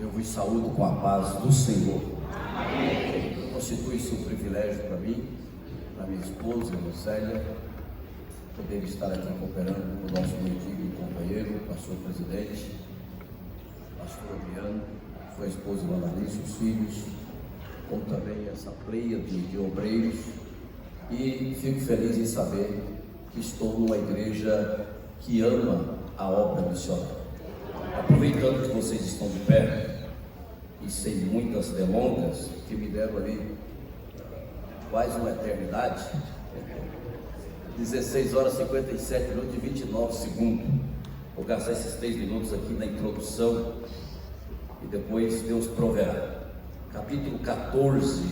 Eu vos saúdo com a paz do Senhor. Amém. Constitui-se um privilégio para mim, para minha esposa, Lucélia, poder estar aqui cooperando com o nosso antigo companheiro, pastor presidente, pastor Adriano, sua esposa Vanalice, os filhos, como também essa pleia de obreiros, e fico feliz em saber que estou numa igreja que ama a obra missionária. Aproveitando que vocês estão de pé e sem muitas delongas, que me deram ali quase uma eternidade, 16 horas 57 minutos e 29 segundos. Vou gastar esses 3 minutos aqui na introdução e depois Deus proverá. Capítulo 14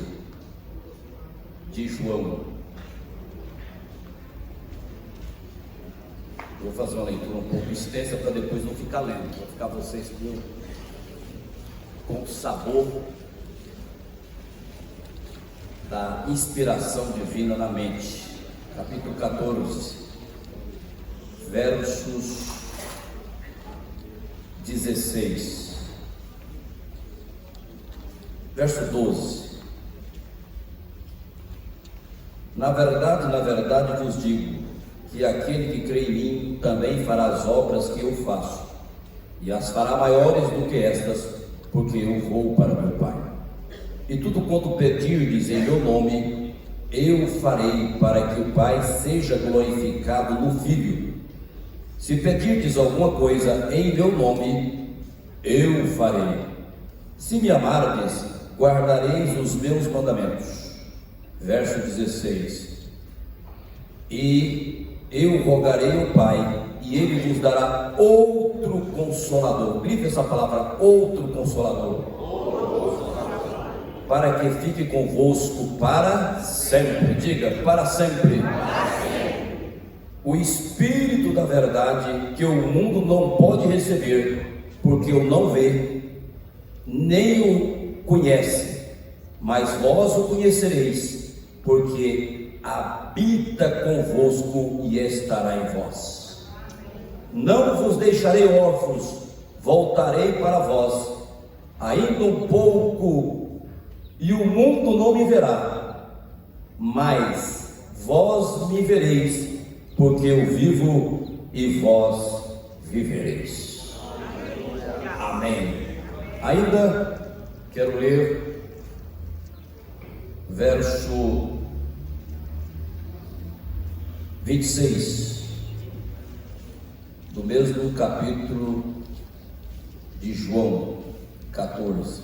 de João. Vou fazer uma leitura um pouco extensa para depois não ficar lendo, vou ficar vocês com o sabor da inspiração divina na mente. Capítulo 14, versos 16, verso 12. Na verdade vos digo, que aquele que crê em mim também fará as obras que eu faço, e as fará maiores do que estas, porque eu vou para meu Pai. E tudo quanto pedirdes em meu nome, eu farei, para que o Pai seja glorificado no Filho. Se pedirdes alguma coisa em meu nome, eu farei. Se me amardes, guardareis os meus mandamentos. Verso 16. E eu rogarei ao Pai, e Ele vos dará outro Consolador. Grife essa palavra, outro Consolador, para que fique convosco para sempre. Diga, para sempre. O Espírito da verdade, que o mundo não pode receber, porque o não vê, nem o conhece, mas vós o conhecereis, porque habita convosco e estará em vós. Não vos deixarei órfãos, voltarei para vós. Ainda um pouco, e o mundo não me verá, mas vós me vereis, porque eu vivo e vós vivereis. Amém. Ainda quero ler verso 26, do mesmo capítulo de João 14.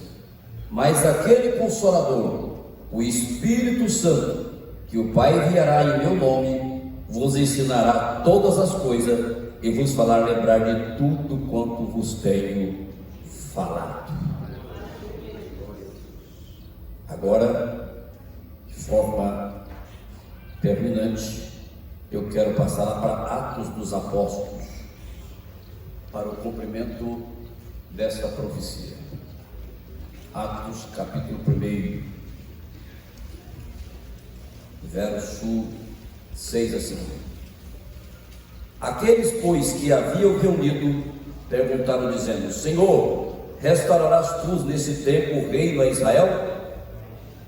Mas aquele Consolador, o Espírito Santo, que o Pai enviará em meu nome, vos ensinará todas as coisas e vos fará lembrar de tudo quanto vos tenho falado. Agora, de forma terminante, eu quero passar para Atos dos Apóstolos, para o cumprimento desta profecia. Atos, capítulo 1, verso 6 a 5. Aqueles, pois, que haviam reunido, perguntaram, dizendo: Senhor, restaurarás tu nesse tempo o reino a Israel?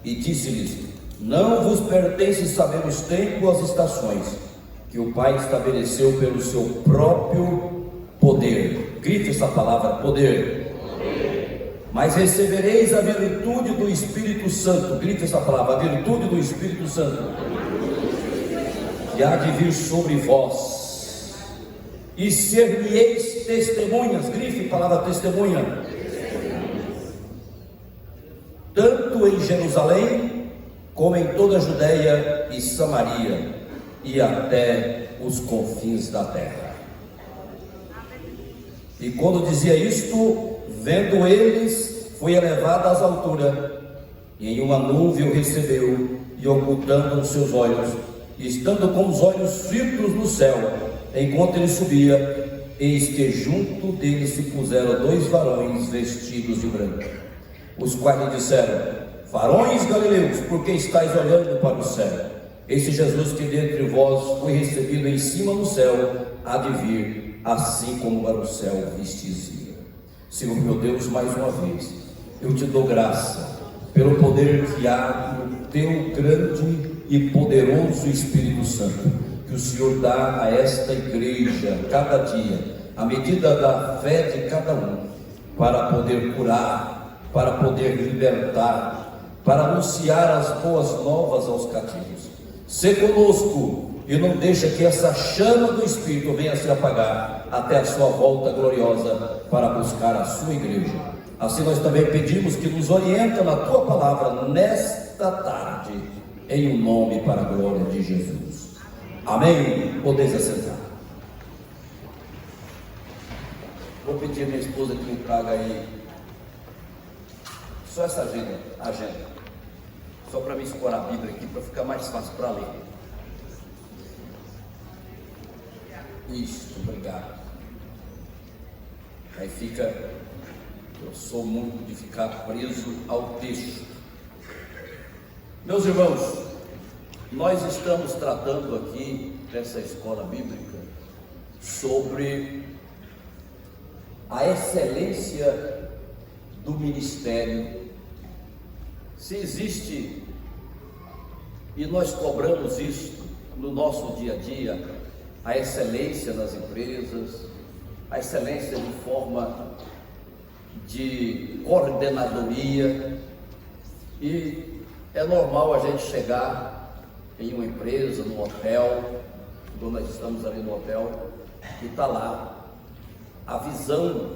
E disse-lhes: Não vos pertence saber os tempos, as estações, que o Pai estabeleceu pelo seu próprio poder. Grife essa palavra, poder. Mas recebereis a virtude do Espírito Santo. Grife essa palavra, a virtude do Espírito Santo, que há de vir sobre vós, e ser-me-eis testemunhas. Grife a palavra testemunha. Tanto em Jerusalém, como em toda a Judeia e Samaria, e até os confins da terra. E quando dizia isto, vendo eles, foi elevado às alturas, e em uma nuvem o recebeu, e ocultando os seus olhos, estando com os olhos fitos no céu, enquanto ele subia, eis que junto dele se puseram 2 varões vestidos de branco, os quais lhe disseram: Varões galileus, por que estáis olhando para o céu? Esse Jesus que dentre vós foi recebido em cima no céu, há de vir, assim como para o céu vistes ir. Senhor meu Deus, mais uma vez, eu te dou graça pelo poder que há no teu grande e poderoso Espírito Santo, que o Senhor dá a esta igreja cada dia, à medida da fé de cada um, para poder curar, para poder libertar, para anunciar as boas novas aos cativos. Sê conosco e não deixa que essa chama do Espírito venha se apagar até a sua volta gloriosa para buscar a sua igreja. Assim nós também pedimos que nos orienta na tua palavra nesta tarde, em um nome para a glória de Jesus. Amém? Podeis assentar. Vou pedir a minha esposa que me traga aí só essa agenda, só para me escorar a Bíblia aqui, para ficar mais fácil para ler. Isso, obrigado. Aí fica, eu sou muito de ficar preso ao texto. Meus irmãos, nós estamos tratando aqui dessa escola bíblica sobre a excelência do ministério. Se existe, e nós cobramos isso no nosso dia a dia, a excelência nas empresas, a excelência de forma de coordenadoria, e é normal a gente chegar em uma empresa, no hotel, quando nós estamos ali no hotel, e está lá a visão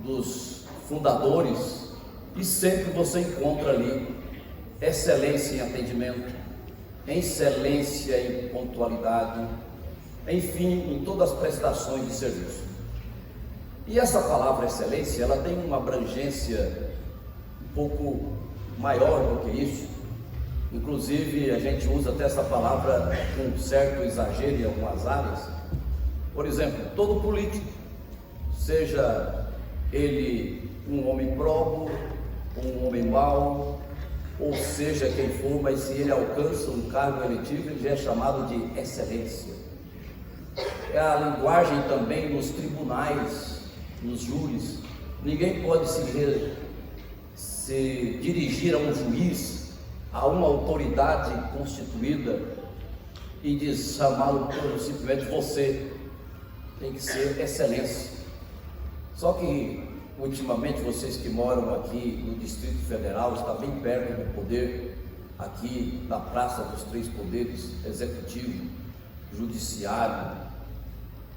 dos fundadores, e sempre você encontra ali excelência em atendimento, excelência em pontualidade, enfim, em todas as prestações de serviço. E essa palavra excelência, ela tem uma abrangência um pouco maior do que isso. Inclusive, a gente usa até essa palavra com um certo exagero em algumas áreas. Por exemplo, todo político, seja ele um homem probo, um homem mau, ou seja quem for, mas se ele alcança um cargo eletivo, ele já é chamado de excelência. É a linguagem também nos tribunais, nos júris. Ninguém pode se dirigir a um juiz, a uma autoridade constituída e chamá-lo por simplesmente você. Tem que ser excelência. Só que ultimamente vocês que moram aqui no Distrito Federal, está bem perto do poder, aqui na Praça dos Três Poderes, executivo, judiciário,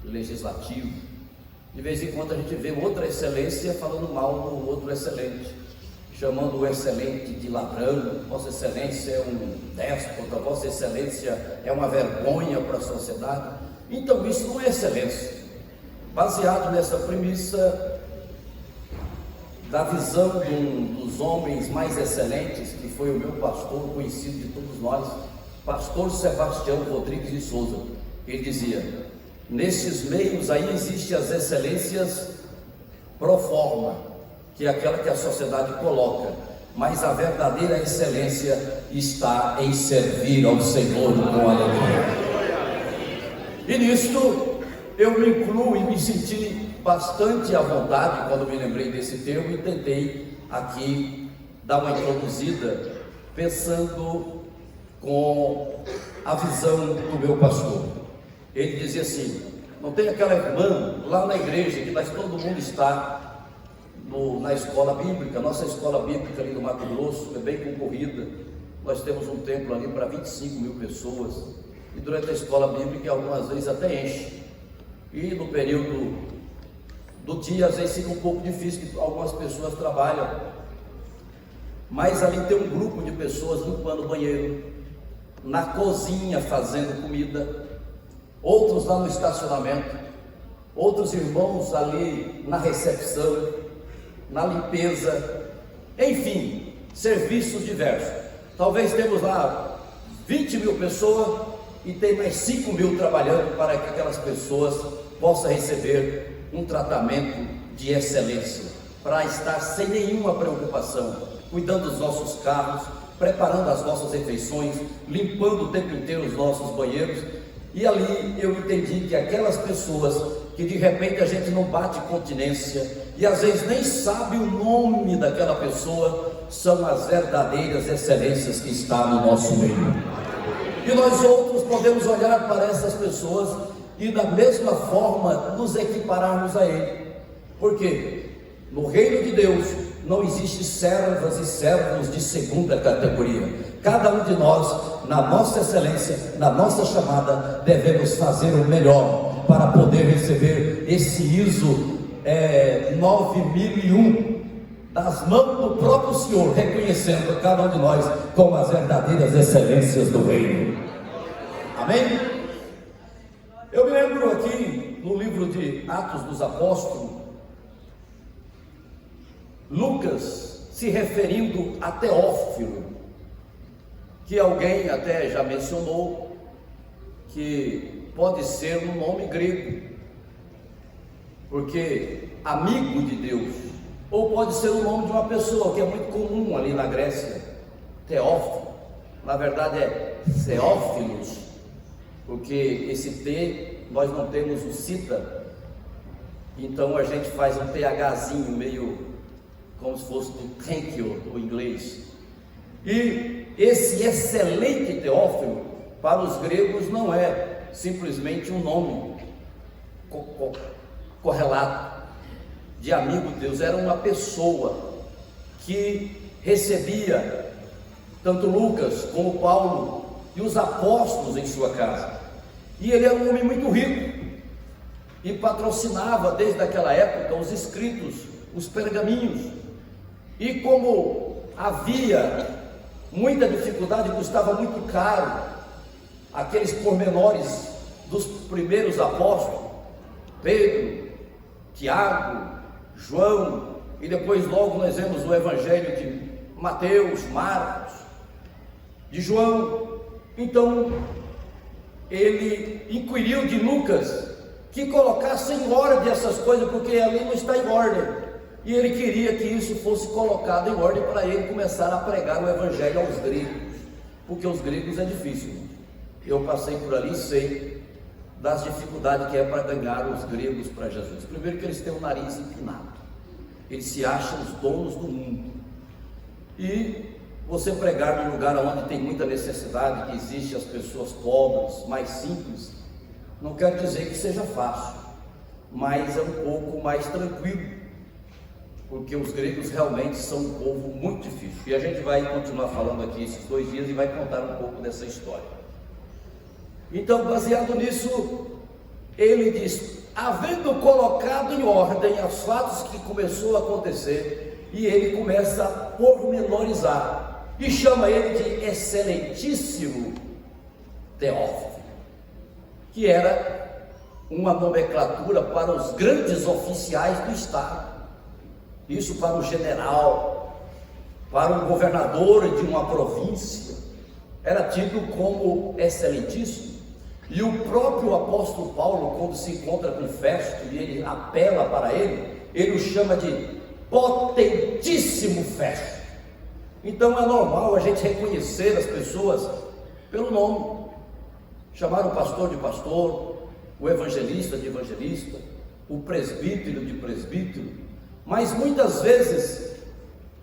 legislativo. De vez em quando a gente vê outra excelência falando mal do outro excelente, chamando o excelente de ladrão. Vossa Excelência é um déspota, Vossa Excelência é uma vergonha para a sociedade. Então isso não é excelência. Baseado nessa premissa da visão de um dos homens mais excelentes, que foi o meu pastor, conhecido de todos nós, pastor Sebastião Rodrigues de Souza. Ele dizia: nesses meios aí existem as excelências pro forma, que é aquela que a sociedade coloca, mas a verdadeira excelência está em servir ao Senhor com alegria. E nisto eu me incluo e me senti bastante à vontade quando me lembrei desse termo, e tentei aqui dar uma introduzida pensando com a visão do meu pastor. Ele dizia assim: não tem aquela irmã lá na igreja que todo mundo está na escola bíblica. Nossa escola bíblica ali no Mato Grosso é bem concorrida. Nós temos um templo ali para 25 mil pessoas, e durante a escola bíblica algumas vezes até enche, e no período do dia às vezes fica um pouco difícil, que algumas pessoas trabalham, mas ali tem um grupo de pessoas limpando o banheiro, na cozinha fazendo comida, outros lá no estacionamento, outros irmãos ali na recepção, na limpeza, enfim, serviços diversos. Talvez temos lá 20 mil pessoas e tem mais 5 mil trabalhando para que aquelas pessoas possam receber um tratamento de excelência, para estar sem nenhuma preocupação, cuidando dos nossos carros, preparando as nossas refeições, limpando o tempo inteiro os nossos banheiros. E ali eu entendi que aquelas pessoas que de repente a gente não bate continência, e às vezes nem sabe o nome daquela pessoa, são as verdadeiras excelências que estão no nosso meio. E nós outros podemos olhar para essas pessoas e da mesma forma nos equipararmos a ele. Por quê? No reino de Deus não existe servas e servos de segunda categoria. Cada um de nós, na nossa excelência, na nossa chamada, devemos fazer o melhor para poder receber esse ISO 9001 das mãos do próprio Senhor, reconhecendo cada um de nós como as verdadeiras excelências do reino. Amém? Eu me lembro aqui no livro de Atos dos Apóstolos, Lucas se referindo a Teófilo, que alguém até já mencionou que pode ser um nome grego, porque amigo de Deus, ou pode ser o nome de uma pessoa que é muito comum ali na Grécia, Teófilo. Na verdade é Theófilos, porque esse T nós não temos o cita, então a gente faz um THzinho meio como se fosse do thank you do inglês. E esse excelente Teófilo para os gregos não é simplesmente um nome correlato de amigo de Deus, era uma pessoa que recebia tanto Lucas como Paulo e os apóstolos em sua casa, e ele era um homem muito rico e patrocinava desde aquela época os escritos, os pergaminhos. E como havia muita dificuldade, custava muito caro aqueles pormenores dos primeiros apóstolos, Pedro, Tiago, João, e depois logo nós vemos o evangelho de Mateus, Marcos, de João. Então ele inquiriu de Lucas que colocasse em ordem essas coisas, porque ali não está em ordem. E ele queria que isso fosse colocado em ordem para ele começar a pregar o evangelho aos gregos, porque os gregos é difícil. Eu passei por ali e sei das dificuldades que é para ganhar os gregos para Jesus. Primeiro que eles têm o nariz empinado, eles se acham os donos do mundo, e você pregar num lugar onde tem muita necessidade, que existe as pessoas pobres, mais simples, não quer dizer que seja fácil, mas é um pouco mais tranquilo, porque os gregos realmente são um povo muito difícil. E a gente vai continuar falando aqui esses 2 dias e vai contar um pouco dessa história. Então, baseado nisso, ele diz, havendo colocado em ordem os fatos que começou a acontecer, e ele começa a pormenorizar, e chama ele de excelentíssimo Teófilo, que era uma nomenclatura para os grandes oficiais do Estado. Isso para o general, para o governador de uma província, era tido como excelentíssimo. E o próprio apóstolo Paulo, quando se encontra com Festo e ele apela para ele o chama de potentíssimo Festo. Então é normal a gente reconhecer as pessoas pelo nome, chamar o pastor de pastor, o evangelista de evangelista, o presbítero de presbítero. Mas muitas vezes,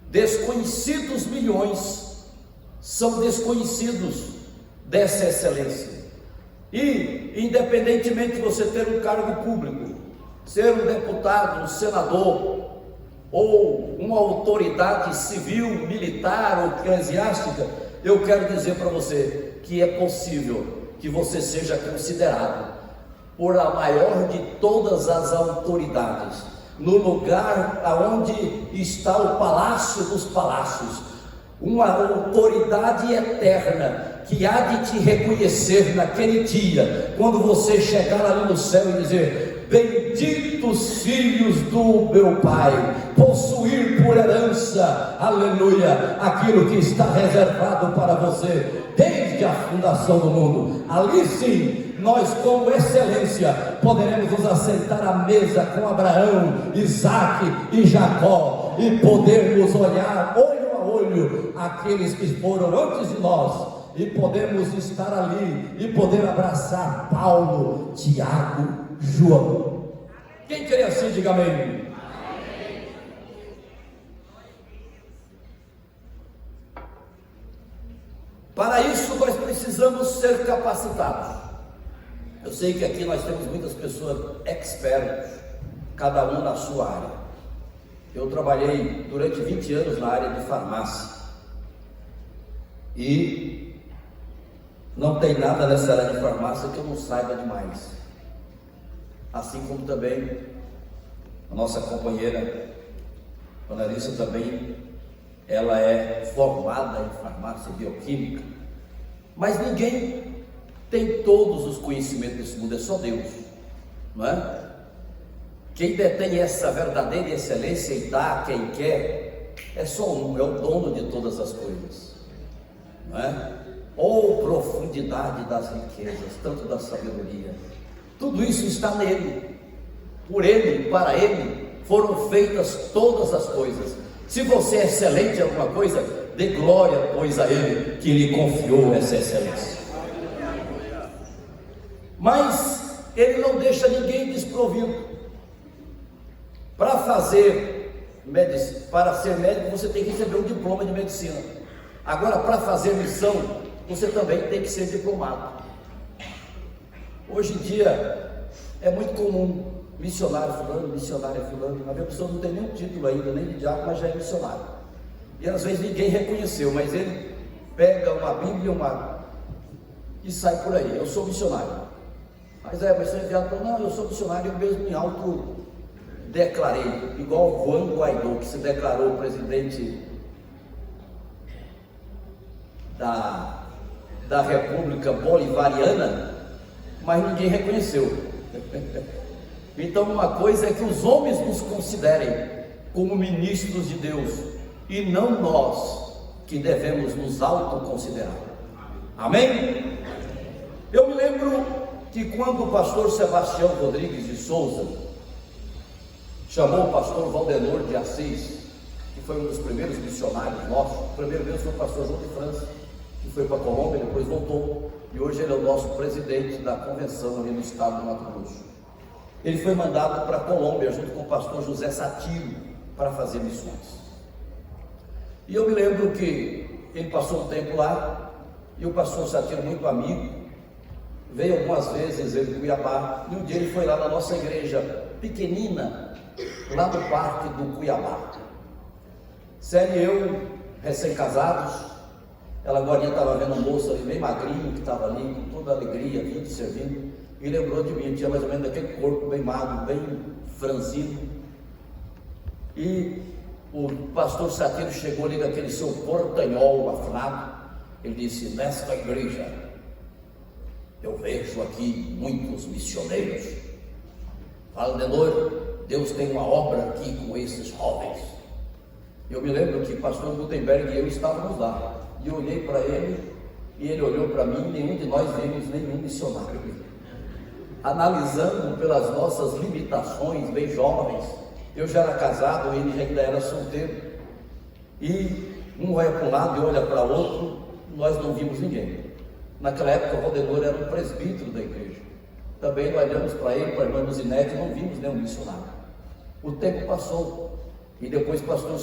desconhecidos milhões são desconhecidos dessa excelência. E, independentemente de você ter um cargo público, ser um deputado, um senador, ou uma autoridade civil, militar ou eclesiástica, eu quero dizer para você que é possível que você seja considerado por a maior de todas as autoridades, no lugar aonde está o palácio dos palácios, uma autoridade eterna que há de te reconhecer naquele dia, quando você chegar ali no céu e dizer: benditos filhos do meu Pai, possuir por herança, aleluia, aquilo que está reservado para você desde a fundação do mundo. Ali sim, nós como excelência poderemos nos assentar à mesa com Abraão, Isaque e Jacó, e podermos olhar olho a olho aqueles que foram antes de nós, e podemos estar ali e poder abraçar Paulo, Tiago, João. Quem crê assim, diga amém. precisamos ser capacitados. Eu sei que aqui nós temos muitas pessoas expertas, cada um na sua área. Eu trabalhei durante 20 anos na área de farmácia e não tem nada nessa área de farmácia que eu não saiba demais. Assim como também a nossa companheira Ana Larissa também, ela é formada em farmácia bioquímica, mas ninguém tem todos os conhecimentos desse mundo, é só Deus, não é? Quem detém essa verdadeira excelência e dá a quem quer, é só um, é o dono de todas as coisas, não é? Ou profundidade das riquezas, tanto da sabedoria, tudo isso está nele, por ele, para ele, foram feitas todas as coisas. Se você é excelente em alguma coisa, dê glória, pois, a ele, que lhe confiou essa excelência. Mas ele não deixa ninguém desprovido. Para ser médico, você tem que receber um diploma de medicina. Agora, para fazer missão, você também tem que ser diplomado. Hoje em dia, é muito comum missionário fulano, missionária fulano. A pessoa não tem nenhum título ainda, nem de diácono, mas já é missionário. E às vezes ninguém reconheceu, mas ele pega uma Bíblia e sai por aí. Eu sou missionário. Mas você é enviado para não, eu sou missionário, eu mesmo em alto declarei, igual Juan Guaidó, que se declarou presidente da República Bolivariana, mas ninguém reconheceu. Então, uma coisa é que os homens nos considerem como ministros de Deus, e não nós que devemos nos autoconsiderar. Amém? Eu me lembro que quando o pastor Sebastião Rodrigues de Souza chamou o pastor Valdenor de Assis, que foi um dos primeiros missionários nossos, o primeiro mesmo foi o pastor João de França, que foi para a Colômbia, depois voltou, e hoje ele é o nosso presidente da convenção ali no estado do Mato Grosso. Ele foi mandado para a Colômbia junto com o pastor José Satiro para fazer missões. E eu me lembro que ele passou um tempo lá, e o pastor Satiro, muito amigo, veio algumas vezes ele de Cuiabá, e um dia ele foi lá na nossa igreja pequenina, lá no Parque do Cuiabá. Célia e eu, recém-casados, ela agora estava vendo um moço ali bem magrinho, que estava ali com toda a alegria, vindo, servindo, e lembrou de mim. Tinha mais ou menos aquele corpo bem magro, bem franzino, e o pastor Satiro chegou ali naquele seu portanhol afinado. Ele disse: nesta igreja eu vejo aqui muitos missioneiros. Valdenor, Deus tem uma obra aqui com esses jovens. Eu me lembro que o pastor Gutenberg e eu estávamos lá, e eu olhei para ele, e ele olhou para mim, e nenhum de nós vimos nenhum missionário. Analisando pelas nossas limitações, bem jovens, eu já era casado, ele ainda era solteiro, e um olha para um lado e olha para o outro, nós não vimos ninguém. Naquela época o Valdenor era um presbítero da igreja, também nós olhamos para ele, para a irmã Luzinete, e não vimos nenhum missionário. O tempo passou, e depois o pastor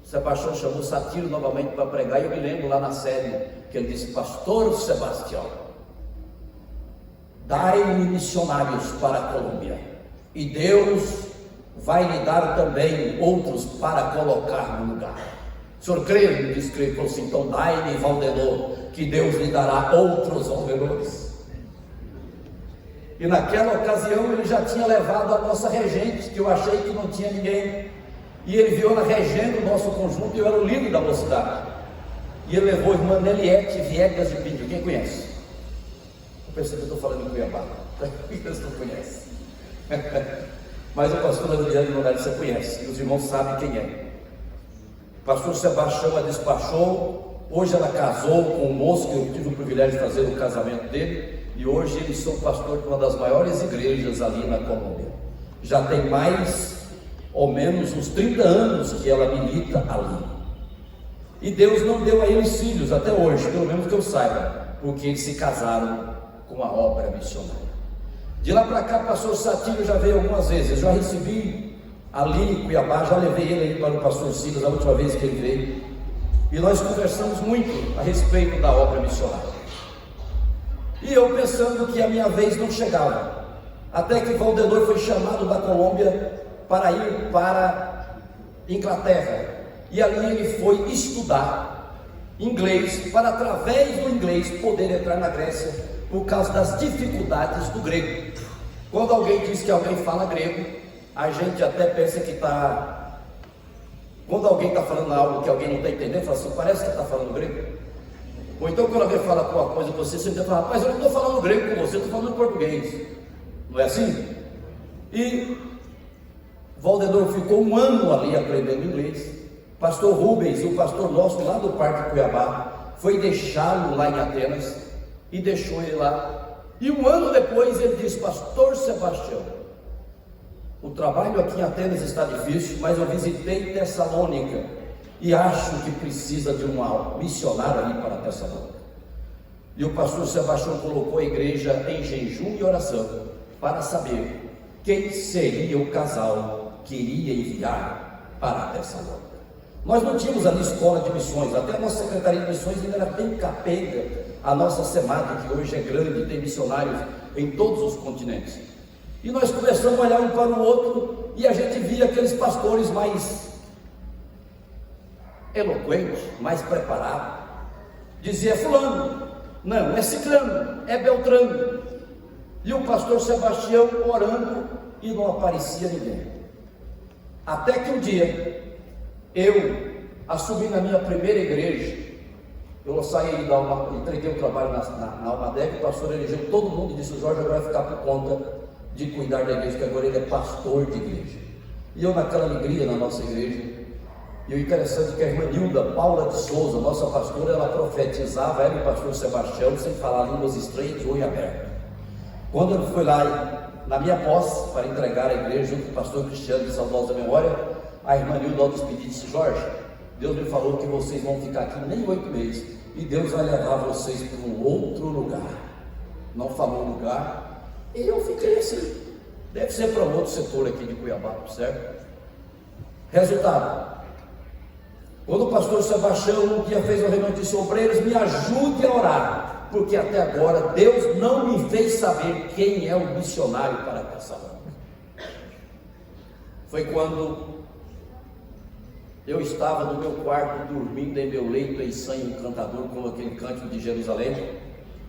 Sebastião chamou Satiro novamente para pregar, e eu me lembro lá na sede, que ele disse: pastor Sebastião, dai-me missionários para a Colômbia, e Deus vai lhe dar também outros para colocar no lugar. O senhor crê? Ele disse que ele falou assim: então dai-me Valdenor, que Deus lhe dará outros Valdenores. E naquela ocasião ele já tinha levado a nossa regente, que eu achei que não tinha ninguém, e ele viu ela regendo o nosso conjunto, e eu era o líder da mocidade, e ele levou a irmã Neliette Viegas de Pinto. Quem conhece? Eu pensei que eu estou falando em Cuiabá, eles não conhecem. Mas o pastor Adriano Moraes você conhece, e os irmãos sabem quem é. O pastor Sebastião a despachou. Hoje ela casou com um moço que eu tive o privilégio de fazer o casamento dele, e hoje eles são pastor de uma das maiores igrejas ali na Colômbia. Já tem mais ou menos uns 30 anos que ela milita ali, e Deus não deu a eles filhos até hoje, pelo menos que eu saiba, porque eles se casaram com a obra missionária. De lá para cá, o pastor Satiro já veio algumas vezes. Eu já recebi ali em Cuiabá, já levei ele aí para o pastor Silas a última vez que ele veio, e nós conversamos muito a respeito da obra missionária. E eu pensando que a minha vez não chegava, até que Valdenor foi chamado da Colômbia para ir para Inglaterra, e ali ele foi estudar inglês, para através do inglês poder entrar na Grécia, por causa das dificuldades do grego. Quando alguém diz que alguém fala grego, a gente até pensa que está, quando alguém está falando algo que alguém não está entendendo, fala assim, parece que está falando grego. Ou então quando alguém fala alguma coisa com você, você fala, rapaz, eu não estou falando grego com você, eu estou falando português. Não é assim? E Valdenor ficou um ano ali aprendendo inglês. Pastor Rubens, o pastor nosso lá do Parque Cuiabá, foi deixá-lo lá em Atenas e deixou ele lá. E um ano depois ele disse, pastor Sebastião, o trabalho aqui em Atenas está difícil, mas eu visitei Tessalônica e acho que precisa de um missionário ali para Tessalônica. E o pastor Sebastião colocou a igreja em jejum e oração para saber quem seria o casal que iria enviar para Tessalônica. Nós não tínhamos ali escola de missões, até a nossa secretaria de missões ainda era bem capenga, a nossa SEMAD, que hoje é grande, tem missionários em todos os continentes. E nós começamos a olhar um para o outro, e a gente via aqueles pastores mais eloquentes, mais preparados. Dizia fulano, não, é ciclano, é beltrano. E o pastor Sebastião orando e não aparecia ninguém. Até que um dia, eu assumi na minha primeira igreja, eu saí da entreguei o trabalho na Almadeg, o pastor elegeu todo mundo e disse, o Jorge agora vai ficar por conta de cuidar da igreja, que agora ele é pastor de igreja. E eu naquela alegria na nossa igreja, e o interessante é que a irmã Nilda Paula de Souza, nossa pastora, ela profetizava, ela e o pastor Sebastião, sem falar línguas estranhas de olho aberto. Quando eu fui lá na minha posse, para entregar a igreja, junto com o pastor Cristiano de saudosa memória, a irmã Nilda, ao despedir, disse, Jorge, Deus me falou que vocês vão ficar aqui nem 8 meses, e Deus vai levar vocês para um outro lugar. Não falou lugar, e eu fiquei assim, deve ser para um outro setor aqui de Cuiabá, certo? Resultado, quando o pastor Sebastião um dia fez uma reunião e disse, obreiros, me ajude a orar, porque até agora Deus não me fez saber quem é o missionário para Tessalônica. Foi quando eu estava no meu quarto, dormindo em meu leito em sangue encantador, com aquele cântico de Jerusalém.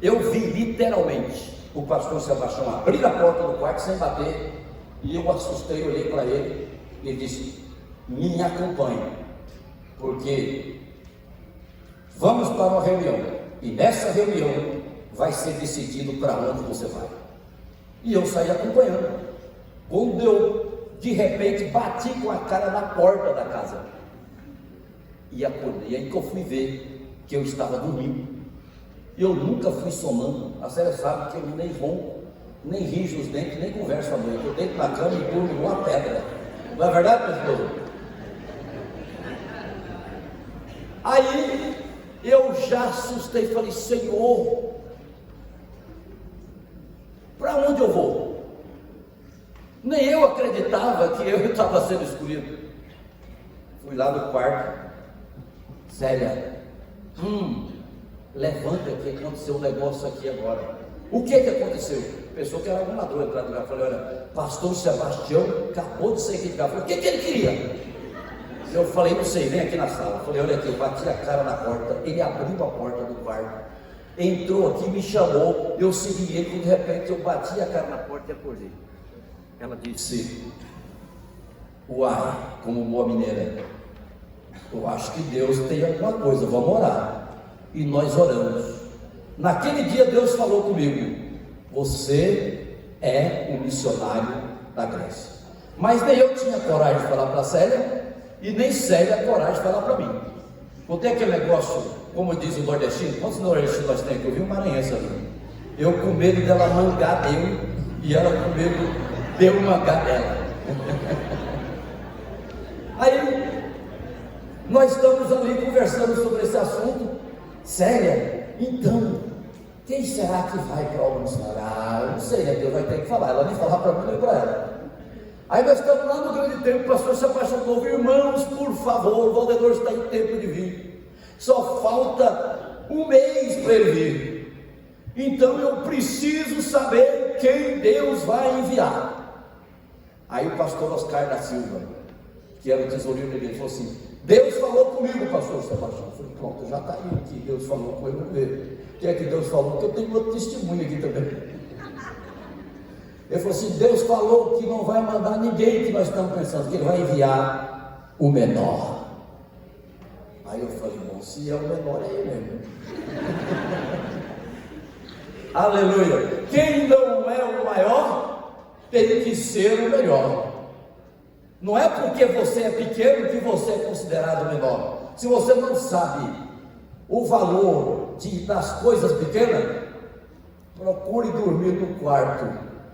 Eu vi literalmente o pastor Sebastião abrir a porta do quarto sem bater, e eu assustei, olhei para ele e ele disse, me acompanhe, porque vamos para uma reunião, e nessa reunião vai ser decidido para onde você vai. E eu saí acompanhando. Quando eu de repente bati com a cara na porta da casa e acordei, aí que eu fui ver que eu estava dormindo. Eu nunca fui somando, a Célia sabe que eu nem ronco, nem rijo os dentes, nem converso à noite, eu deito na cama e durmo igual uma pedra. Não é verdade, pastor? Aí eu já assustei, falei, Senhor, para onde eu vou? Nem eu acreditava que eu estava sendo escolhido. Fui lá no quarto, Célia, levanta que aconteceu um negócio aqui agora. O que aconteceu? Pensou que era algum ladrão entrar no lugar. Falei, olha, pastor Sebastião acabou de sair aqui de casa. Falei, o que ele queria? Eu falei, não sei, vem aqui na sala. Falei, olha aqui, eu bati a cara na porta, ele abriu a porta do quarto, entrou aqui, me chamou, eu segui ele, de repente eu bati a cara na porta e acordei. Ela disse, uai, como boa mineira, eu acho que Deus tem alguma coisa, vamos orar. E nós oramos. Naquele dia Deus falou comigo, você é um missionário da Grécia. Mas nem eu tinha coragem de falar para a Célia, e nem Célia a coragem de falar para mim. Não tem aquele negócio, como diz o nordestino, quantos nordestinos nós temos? Eu vi um maranhense ali. Eu com medo dela mangar deu, e ela com medo de eu mangar dela. Aí, nós estamos ali conversando sobre esse assunto. Célia, então, quem será que vai para o missionário? Eu não sei, né? Deus vai ter que falar. Ela nem falar para mim, nem para ela. Aí nós estamos lá no grande tempo, o pastor Sebastião falou, irmãos, por favor, o Valdenor está em tempo de vir. Só falta um mês para ele vir. Então eu preciso saber quem Deus vai enviar. Aí o pastor Oscar da Silva, que era o tesoureiro da igreja, falou assim: Deus falou comigo, pastor Sebastião. Eu falei: pronto, já está aí que Deus falou com ele. O que é que Deus falou? Porque eu tenho outro testemunho aqui também. Ele falou assim: Deus falou que não vai mandar ninguém que nós estamos pensando, que Ele vai enviar o menor. Aí eu falei: bom, se é o menor, é ele mesmo. Aleluia. Quem não é o maior tem que ser o melhor. Não é porque você é pequeno que você é considerado menor. Se você não sabe o valor das coisas pequenas, procure dormir no quarto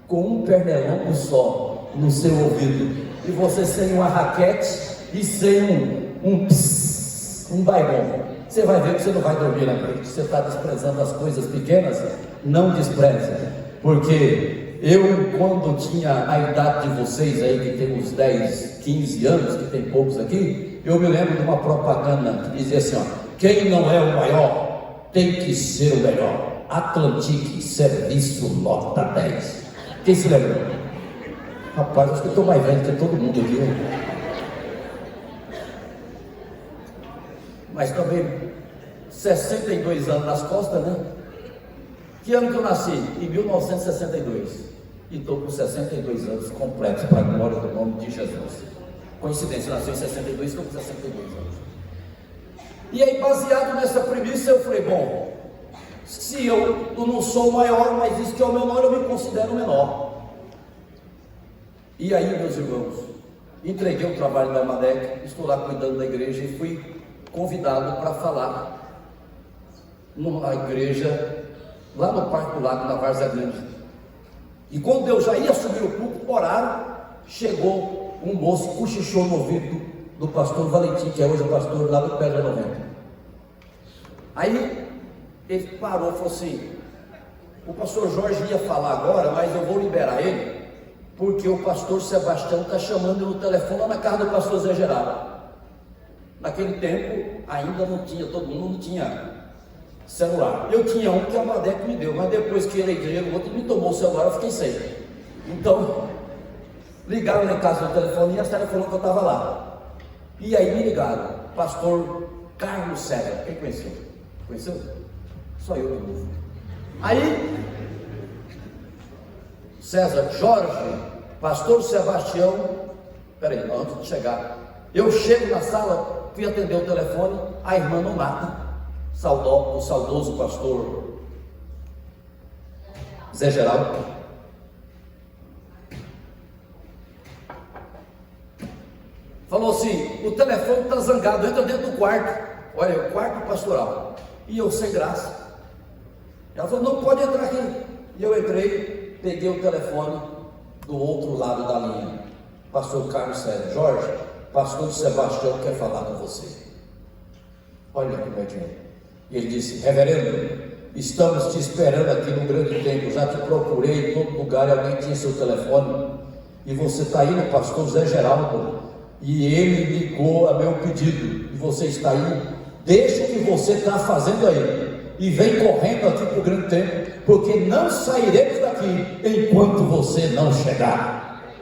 com um pernilongo só no seu ouvido, e você sem uma raquete e sem um baigão. Você vai ver que você não vai dormir na noite. Você está desprezando as coisas pequenas. Não despreze, porque eu, quando tinha a idade de vocês aí, que tem uns 10, 15 anos, que tem poucos aqui, eu me lembro de uma propaganda que dizia assim: ó, quem não é o maior tem que ser o melhor. Atlantique, serviço nota 10. Quem se lembra? Rapaz, acho que eu estou mais velho que todo mundo aqui. Mas também 62 anos nas costas, né? Que ano que eu nasci? Em 1962. E estou com 62 anos completos, para a glória do nome de Jesus. Coincidência, eu nasci em 62, estou com 62 anos. E aí, baseado nessa premissa, eu falei: bom, se eu não sou o maior, mas isso que é o menor, eu me considero o menor. E aí, meus irmãos, entreguei o trabalho da Amadec, estou lá cuidando da igreja e fui convidado para falar numa igreja lá no Parque do Lago, na Várzea Grande. E quando eu já ia subir o púlpito, oraram, chegou um moço, cochichou no ouvido do pastor Valentim, que é hoje o pastor lá do Pedra 90. Aí ele parou e falou assim: o pastor Jorge ia falar agora, mas eu vou liberar ele, porque o pastor Sebastião está chamando ele no telefone lá na casa do pastor Zé Geraldo. Naquele tempo ainda não tinha, todo mundo não tinha celular. Eu tinha um que a Amadec me deu, mas depois que ele ganhou, o outro me tomou o celular, eu fiquei sem. Então, ligaram lá em casa no telefone e a senhora falou que eu estava lá. E aí me ligaram: pastor Carlos César. Quem conheceu? Conheceu? Só eu de novo. Aí, César, Jorge, pastor Sebastião. Peraí, antes de chegar, eu chego na sala, fui atender o telefone, a irmã Nonata, o saudoso pastor Zé Geraldo, falou assim: o telefone está zangado, entra dentro do quarto. Olha, o quarto pastoral. E eu sem graça. Ela falou: não pode entrar aqui. E eu entrei, peguei o telefone do outro lado da linha. Pastor Carlos César: Jorge, pastor Sebastião quer falar com você. Olha como é que é. E ele disse: reverendo, estamos te esperando aqui no grande templo, já te procurei em todo lugar e alguém tinha seu telefone, e você está aí no pastor Zé Geraldo, e ele ligou a meu pedido, e você está aí. Deixa o que você está fazendo aí e vem correndo aqui para o grande templo, porque não sairemos daqui enquanto você não chegar.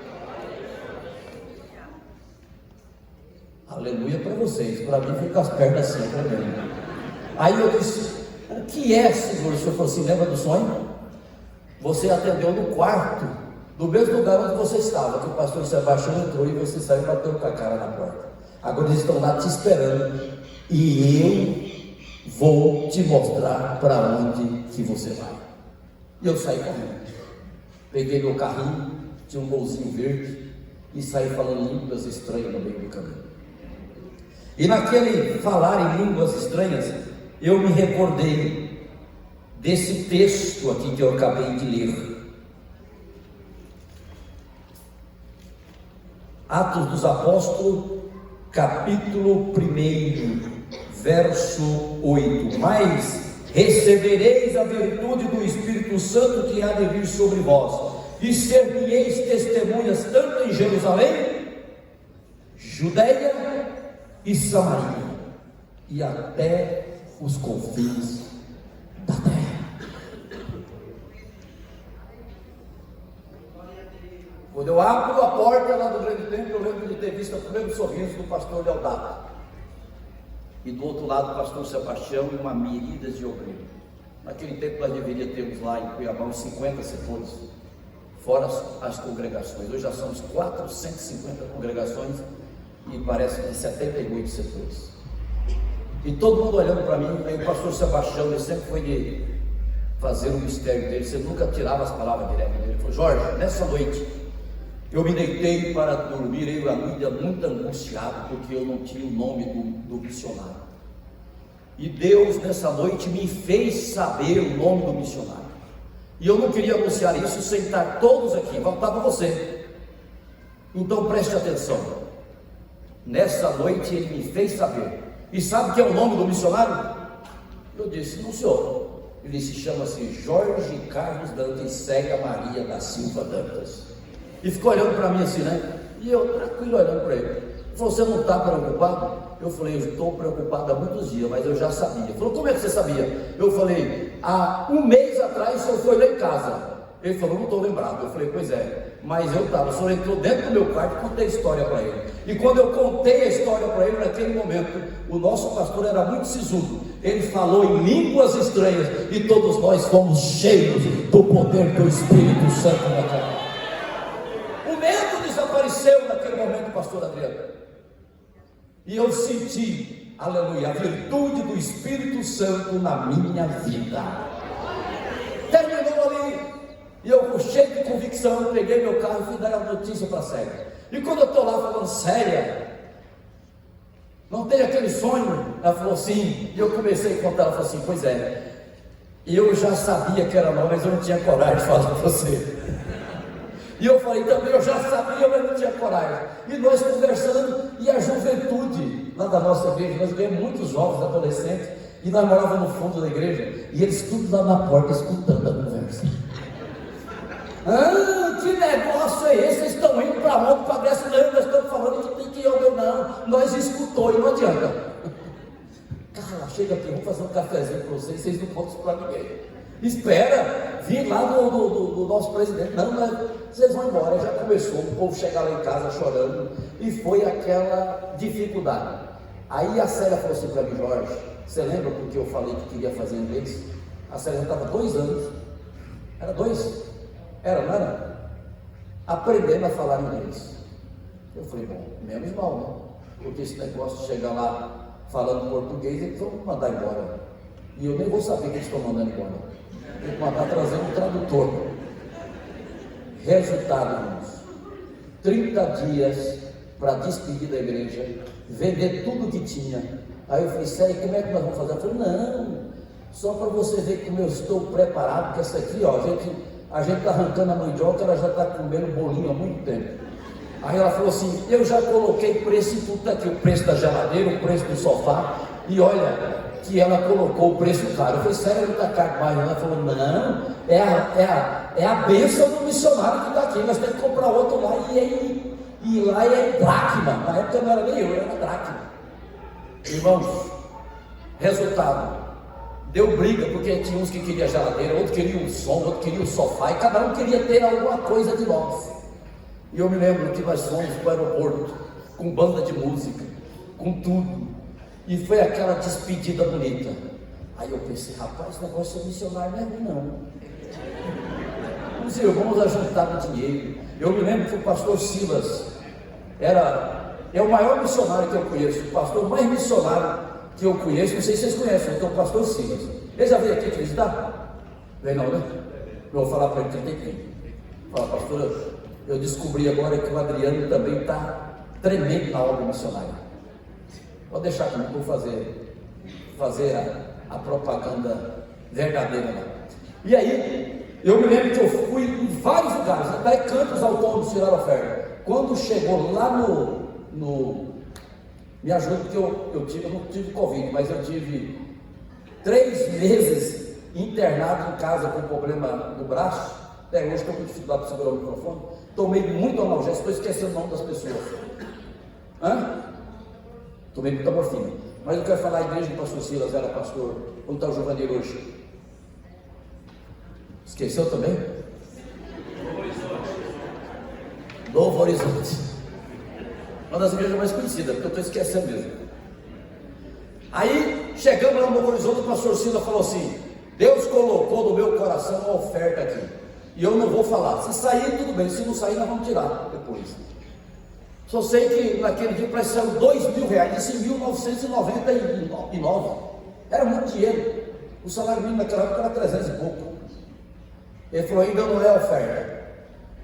Aleluia para vocês, para mim fica as pernas assim para mim. Aí eu disse: o que é, Senhor? O Senhor falou assim: lembra do sonho? Você atendeu no quarto, do mesmo lugar onde você estava, que o pastor Sebastião entrou e você saiu e bateu com a cara na porta. Agora eles estão lá te esperando, e eu vou te mostrar para onde que você vai. E eu saí correndo, peguei meu carrinho, tinha um golzinho verde, e saí falando línguas estranhas no meio do caminho. E naquele falar em línguas estranhas, eu me recordei desse texto aqui que eu acabei de ler. Atos dos Apóstolos, capítulo 1, verso 8. Mas recebereis a virtude do Espírito Santo que há de vir sobre vós, e ser-me-eis testemunhas tanto em Jerusalém, Judeia e Samaria, e até os confins da terra. Quando eu abro a porta lá do Grande Templo, eu lembro de ter visto o primeiro sorriso do pastor Leodato. E do outro lado, o pastor Sebastião e uma miríade de obreiros. Naquele tempo nós deveríamos ter lá em Cuiabá uns 50 setores, fora as congregações. Hoje já somos 450 congregações e parece que 78 setores. E todo mundo olhando para mim. Aí o pastor Sebastião, ele sempre foi de fazer o mistério dele, você nunca tirava as palavras direto dele. Ele falou: Jorge, nessa noite eu me deitei para dormir, eu e a Lídia, muito angustiado, porque eu não tinha o nome do missionário. E Deus nessa noite me fez saber o nome do missionário. E eu não queria anunciar isso sem estar todos aqui, faltava você. Então preste atenção. Nessa noite ele me fez saber. E sabe o que é o nome do missionário? Eu disse: não, senhor. Ele se chama-se Jorge Carlos Dantas Cega Maria da Silva Dantas. E ficou olhando para mim assim, né? E eu tranquilo olhando para ele. Ele falou: você não está preocupado? Eu falei: eu estou preocupado há muitos dias, mas eu já sabia. Ele falou: como é que você sabia? Eu falei: há um mês atrás o senhor foi lá em casa. Ele falou: não estou lembrado. Eu falei: pois é, mas eu estava. O senhor entrou dentro do meu quarto e contei a história para ele. E quando eu contei a história para ele, naquele momento, o nosso pastor era muito sisudo. Ele falou em línguas estranhas e todos nós fomos cheios do poder do Espírito Santo naquela hora. O medo desapareceu naquele momento, pastor Adriano. E eu senti, aleluia, a virtude do Espírito Santo na minha vida. Terminou ali, e eu, cheio de convicção, peguei meu carro e fui dar a notícia para a Célia. E quando eu estou lá falando: Célia, não tem aquele sonho? Ela falou: sim. E eu comecei a contar. Ela falou assim: pois é, eu já sabia que era não, mas eu não tinha coragem de falar para você. E eu falei também: eu já sabia, mas não tinha coragem. E nós conversando, e a juventude lá da nossa igreja, nós ganhamos muitos jovens, adolescentes, e nós morávamos no fundo da igreja, e eles tudo lá na porta escutando a conversa. Ah, que negócio é esse? Vocês estão indo para onde? Para a Grécia? Não, nós estamos falando que tem que ir ao meu. Não, nós escutou e não adianta. Cara, chega aqui, vamos fazer um cafezinho para vocês não podem para ninguém. Espera, vim lá do nosso presidente. Não, vocês vão embora. Já começou o povo chegar lá em casa chorando, e foi aquela dificuldade. Aí a Célia falou assim para mim: Jorge, você lembra porque eu falei que queria fazer inglês? A Célia já estava 2 anos, era 2? Era, não era? Aprendendo a falar inglês. Eu falei: bom, menos mal, né? Porque esse negócio de chegar lá falando português, eles vão mandar embora. E eu nem vou saber que eles estão mandando embora. Tem que mandar trazer um tradutor. Resultado, irmãos: 30 dias para despedir da igreja, vender tudo que tinha. Aí eu falei: sério, como é que nós vamos fazer? Eu falei: não, só para você ver como eu estou preparado, porque essa aqui, ó, a gente está arrancando a mandioca, ela já está comendo bolinho há muito tempo. Aí ela falou assim: eu já coloquei preço em tudo aqui, o preço da geladeira, o preço do sofá, e olha que ela colocou o preço caro. Eu falei: sério, não está caro mais? Ela falou: não, é a bênção do missionário que está aqui, nós temos que comprar outro lá, e lá é dracma. Na época não era nem eu, era dracma. Irmãos, resultado: deu briga, porque tinha uns que queriam geladeira, outro queria um som, outro queria um sofá, e cada um queria ter alguma coisa de nós. E eu me lembro que nós fomos para o aeroporto, com banda de música, com tudo, e foi aquela despedida bonita. Aí eu pensei: rapaz, esse negócio de missionário não é ruim não. Os irmãos ajuntaram dinheiro. Eu me lembro que o pastor Silas é o maior missionário que eu conheço, o pastor mais missionário que eu conheço. Não sei se vocês conhecem, que é o pastor Silas. Ele já veio aqui te visitar? Vem não, né? Eu vou falar para ele que ele tem que ir. Fala: pastor, eu descobri agora que o Adriano também está tremendo na obra missionária. Pode deixar comigo, vou fazer a propaganda verdadeira lá. E aí, eu me lembro que eu fui em vários lugares, até Campos Autônomos tirar oferta. Quando chegou lá me ajuda, porque eu não tive Covid, mas eu tive 3 meses internado em casa com problema no braço. Até hoje estou com dificuldade para segurar o microfone. Tomei muito analgésico, estou esquecendo o nome das pessoas. Tomei muita morfina. Mas eu quero falar: a igreja do pastor Silas era pastor. Onde está o Giovanni hoje? Esqueceu também? Novo Horizonte. Uma das igrejas mais conhecidas, porque eu estou esquecendo mesmo. Aí, chegamos lá no Novo Horizonte, o pastor Silas falou assim: Deus colocou no meu coração uma oferta aqui, e eu não vou falar. Se sair, tudo bem, se não sair, nós vamos tirar depois. Só sei que naquele dia parece que saiu R$2.000, isso em 1999. Era muito dinheiro. O salário mínimo naquela época era 300 e pouco. Ele falou: ainda não é oferta.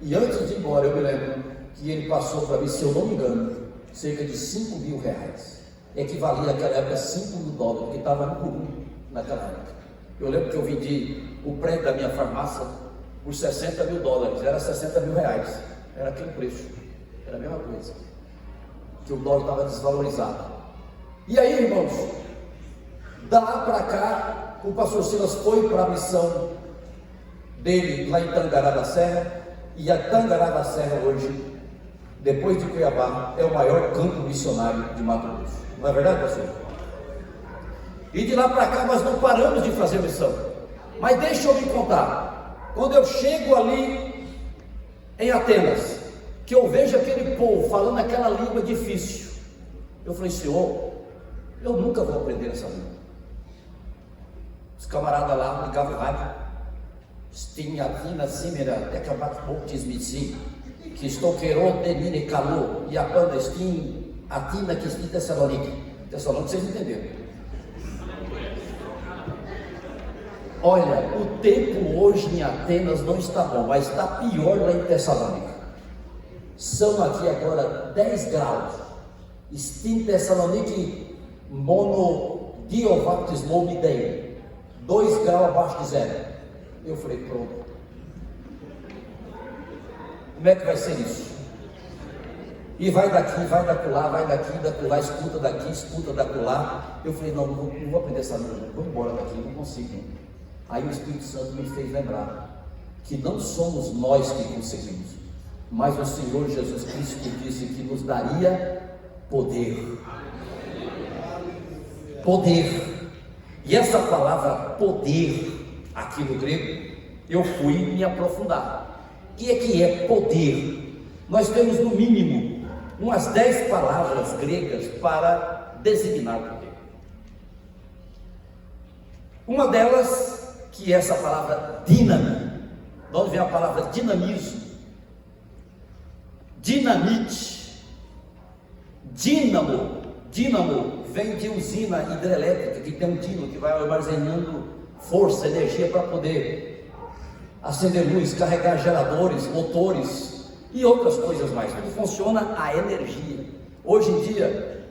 E antes de ir embora, eu me lembro que ele passou para mim, se eu não me engano, cerca de R$5.000. Equivalia naquela época a $5.000, porque estava no Curu naquela época. Eu lembro que eu vendi o prédio da minha farmácia por $60.000, era R$60.000, era aquele preço, era a mesma coisa, que o dólar estava desvalorizado. E aí, irmãos, da lá para cá, o pastor Silas foi para a missão dele lá em Tangará da Serra, e a Tangará da Serra hoje, depois de Cuiabá, é o maior campo missionário de Mato Grosso. Não é verdade, pastor? E de lá para cá nós não paramos de fazer missão. Mas deixa eu me contar, quando eu chego ali em Atenas, que eu vejo aquele povo falando aquela língua difícil, eu falei: Senhor, eu nunca vou aprender essa língua. Os camaradas lá ligavam o rádio, tinha Atina Simera, até acabar pouco desmitir, que estou querendo termine calor, e a banda Steam, Atina que está em Tessalonique. Tessalonique, vocês entenderam? Olha, o tempo hoje em Atenas não está bom, mas está pior lá em Tessalônica. São aqui agora 10 graus. Steam Tessalonique mono diovactismo midei, 2 graus abaixo de zero. Eu falei: pronto. Como é que vai ser isso? E vai daqui, vai dacular, vai daqui, dacular, escuta daqui, escuta dacular. Eu falei: não vou aprender essa língua, vou embora daqui, não consigo. Aí o Espírito Santo me fez lembrar que não somos nós que conseguimos, mas o Senhor Jesus Cristo disse que nos daria poder. Poder. E essa palavra poder, aqui no grego, eu fui me aprofundar. O que é poder? Nós temos no mínimo umas 10 palavras gregas para designar poder. Uma delas, que é essa palavra dínamo, de onde vem a palavra dinamismo, dinamite, dínamo. Dínamo vem de usina hidrelétrica, que tem um dínamo que vai armazenando força, energia para poder acender luz, carregar geradores, motores e outras coisas mais. Tudo funciona a energia. Hoje em dia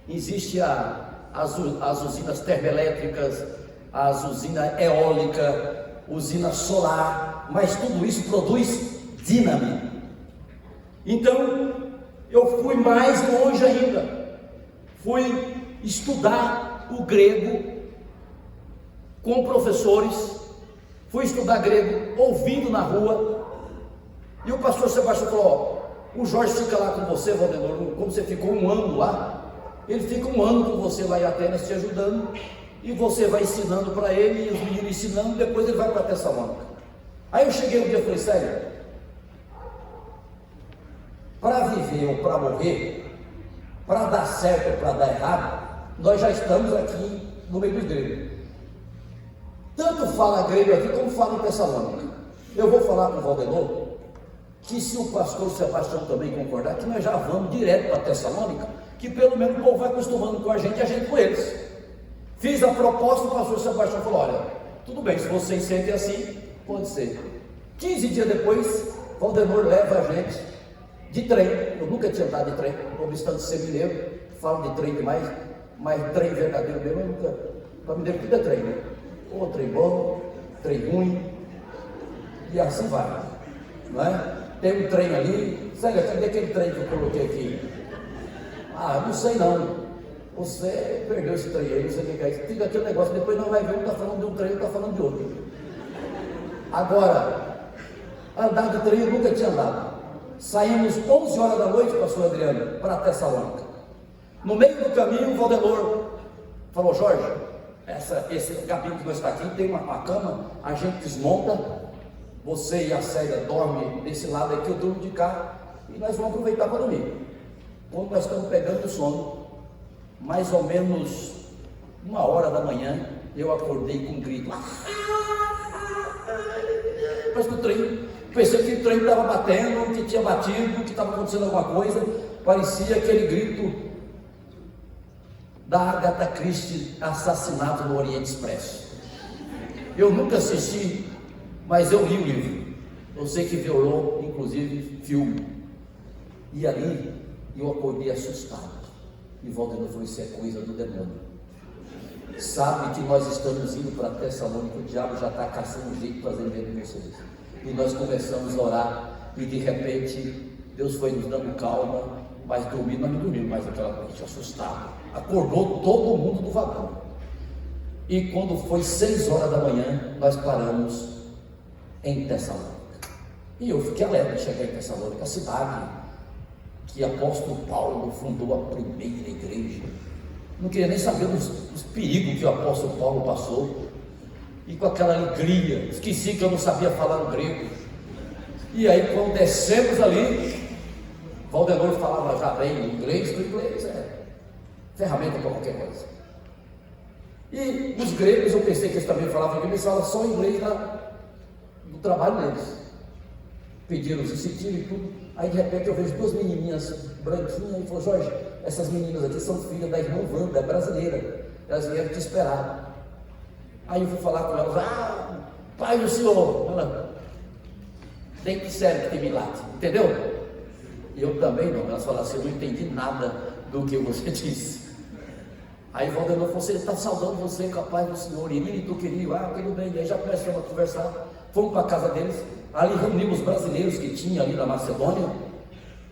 existe as usinas termoelétricas, as usinas eólica, usina solar, mas tudo isso produz dínamo. Então eu fui mais longe ainda, fui estudar o grego com professores, fui estudar grego ouvindo na rua, e o pastor Sebastião falou: ó, o Jorge fica lá com você, Valdemar, como você ficou um ano lá, ele fica um ano com você lá em Atenas te ajudando, e você vai ensinando para ele, e os meninos ensinando, depois ele vai para Tessalônica. Aí eu cheguei um dia e falei: sério, para viver ou para morrer, para dar certo ou para dar errado, nós já estamos aqui no meio dos gregos. Tanto fala grego aqui como fala em Tessalônica. Eu vou falar com o Valdemar que, se o pastor Sebastião também concordar, que nós já vamos direto para Tessalônica, que pelo menos o povo vai acostumando com a gente e a gente com eles. Fiz a proposta, o pastor Sebastião falou: olha, tudo bem, se vocês sentem assim, pode ser. 15 dias depois, Valdemar leva a gente de trem. Eu nunca tinha andado de trem, não obstante ser mineiro, falo de trem demais, mas trem verdadeiro mesmo, eu nunca, para mineiro tudo é trem, né? Ou trem bom, trem ruim, e assim vai, não é? Tem um trem ali, sabe, cadê aquele trem que eu coloquei aqui? Ah, não sei não, você perdeu esse trem aí, não sei o que é isso, fica aquele negócio, depois não vai ver, um está falando de um trem, está falando de outro. Agora, andar de trem eu nunca tinha andado. Saímos 11 horas da noite, pastor Adriano, para Tessalônica. No meio do caminho, o Valdemar falou: Jorge, esse gabinete que nós está aqui, tem uma cama, a gente desmonta, você e a Célia dormem desse lado aqui, eu durmo de cá, e nós vamos aproveitar para dormir. Quando nós estamos pegando o sono, mais ou menos 1h da manhã, eu acordei com um grito. Parece que o trem, pensei que o trem estava batendo, que tinha batido, que estava acontecendo alguma coisa. Parecia aquele grito da Agatha Christie, Assassinato no Oriente Expresso. Eu nunca assisti, mas eu li o livro. Eu sei que virou, inclusive, filme. E ali eu acordei assustado. E Valdemar falou: isso é coisa do demônio. Sabe que nós estamos indo para Tessalônica, o diabo já está caçando um jeito de fazer medo de vocês. E nós começamos a orar, e de repente Deus foi nos dando calma, mas dormir nós não dormimos mais aquela noite, assustado. Acordou todo mundo do vagão. E quando foi 6h da manhã, nós paramos em Tessalônica. E eu fiquei alegre de chegar em Tessalônica, a cidade que apóstolo Paulo fundou a primeira igreja. Não queria nem saber dos perigos que o apóstolo Paulo passou. E com aquela alegria, esqueci que eu não sabia falar o grego. E aí quando descemos ali, Valdemar falava já bem inglês, o inglês é ferramenta para qualquer coisa. E os gregos, eu pensei que eles também falavam inglês, eles falavam só inglês do trabalho deles. Pediram os incentivo e tudo. Aí de repente eu vejo 2 menininhas branquinhas e falou: Jorge, essas meninas aqui são filhas da irmã Wanda, é brasileira, elas vieram te esperar. Aí eu fui falar com elas: pai do senhor, ela tem que ser que tem milagre, entendeu? E eu também não, elas falaram assim: eu não entendi nada do que você disse. Aí Valdemar falou: ele está saudando você com a paz do senhor, e tu queria, tudo bem. E aí já começamos a conversar, fomos para a casa deles, ali reunimos os brasileiros que tinha ali na Macedônia,